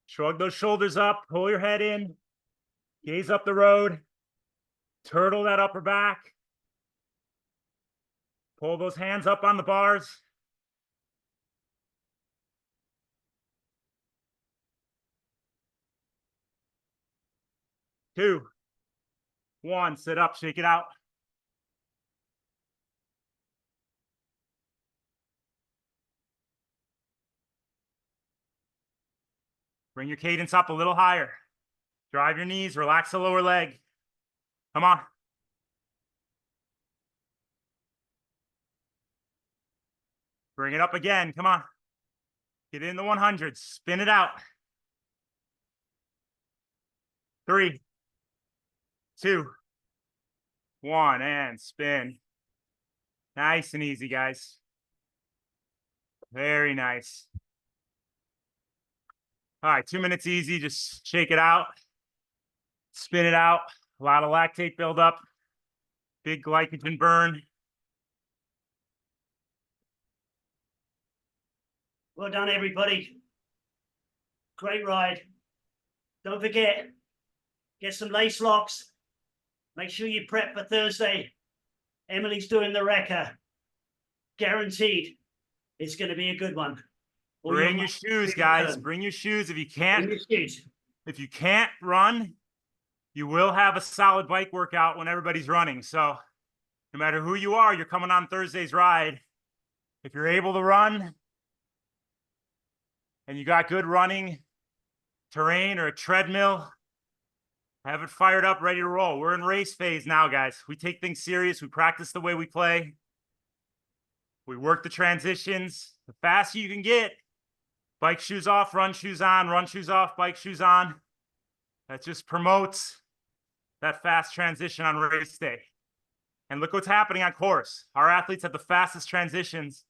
Shrug those shoulders up, pull your head in, gaze up the road, turtle that upper back. Pull those hands up on the bars. Two, 1, sit up, shake it out. Bring your cadence up a little higher. Drive your knees, relax the lower leg. Come on. Bring it up again, come on. Get in the 100s, spin it out. 3, 2, 1, and spin. Nice and easy, guys. Very nice. All right, 2 minutes easy. Just shake it out. Spin it out. A lot of lactate buildup. Big glycogen burn. Well done, everybody. Great ride. Don't forget, get some lace locks. Make sure you prep for Thursday. Emily's doing the wrecker. Guaranteed. It's going to be a good one. Bring your shoes, guys. Bring your shoes. If you can't, Bring your shoes. if you can't run, you will have a solid bike workout when everybody's running. So no matter who you are, you're coming on Thursday's ride. If you're able to run and you got good running terrain or a treadmill, have it fired up, ready to roll. We're in race phase now, guys. We take things serious. We practice the way we play. We work the transitions. The faster you can get, bike shoes off, run shoes on, run shoes off, bike shoes on. That just promotes that fast transition on race day. And look what's happening on course. Our athletes have the fastest transitions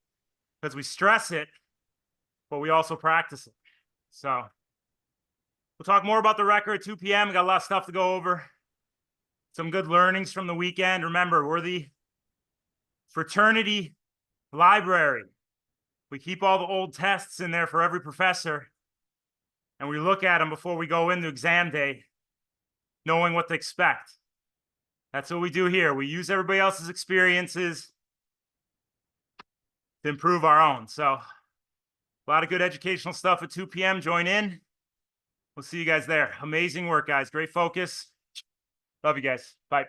because we stress it but we also practice it. So we'll talk more about the record at 2 p.m. We got a lot of stuff to go over. Some good learnings from the weekend. Remember, we're the fraternity library. We keep all the old tests in there for every professor, and we look at them before we go into exam day, knowing what to expect. That's what we do here. We use everybody else's experiences to improve our own. So a lot of good educational stuff at 2 p.m. Join in. We'll see you guys there. Amazing work, guys. Great focus. Love you guys. Bye.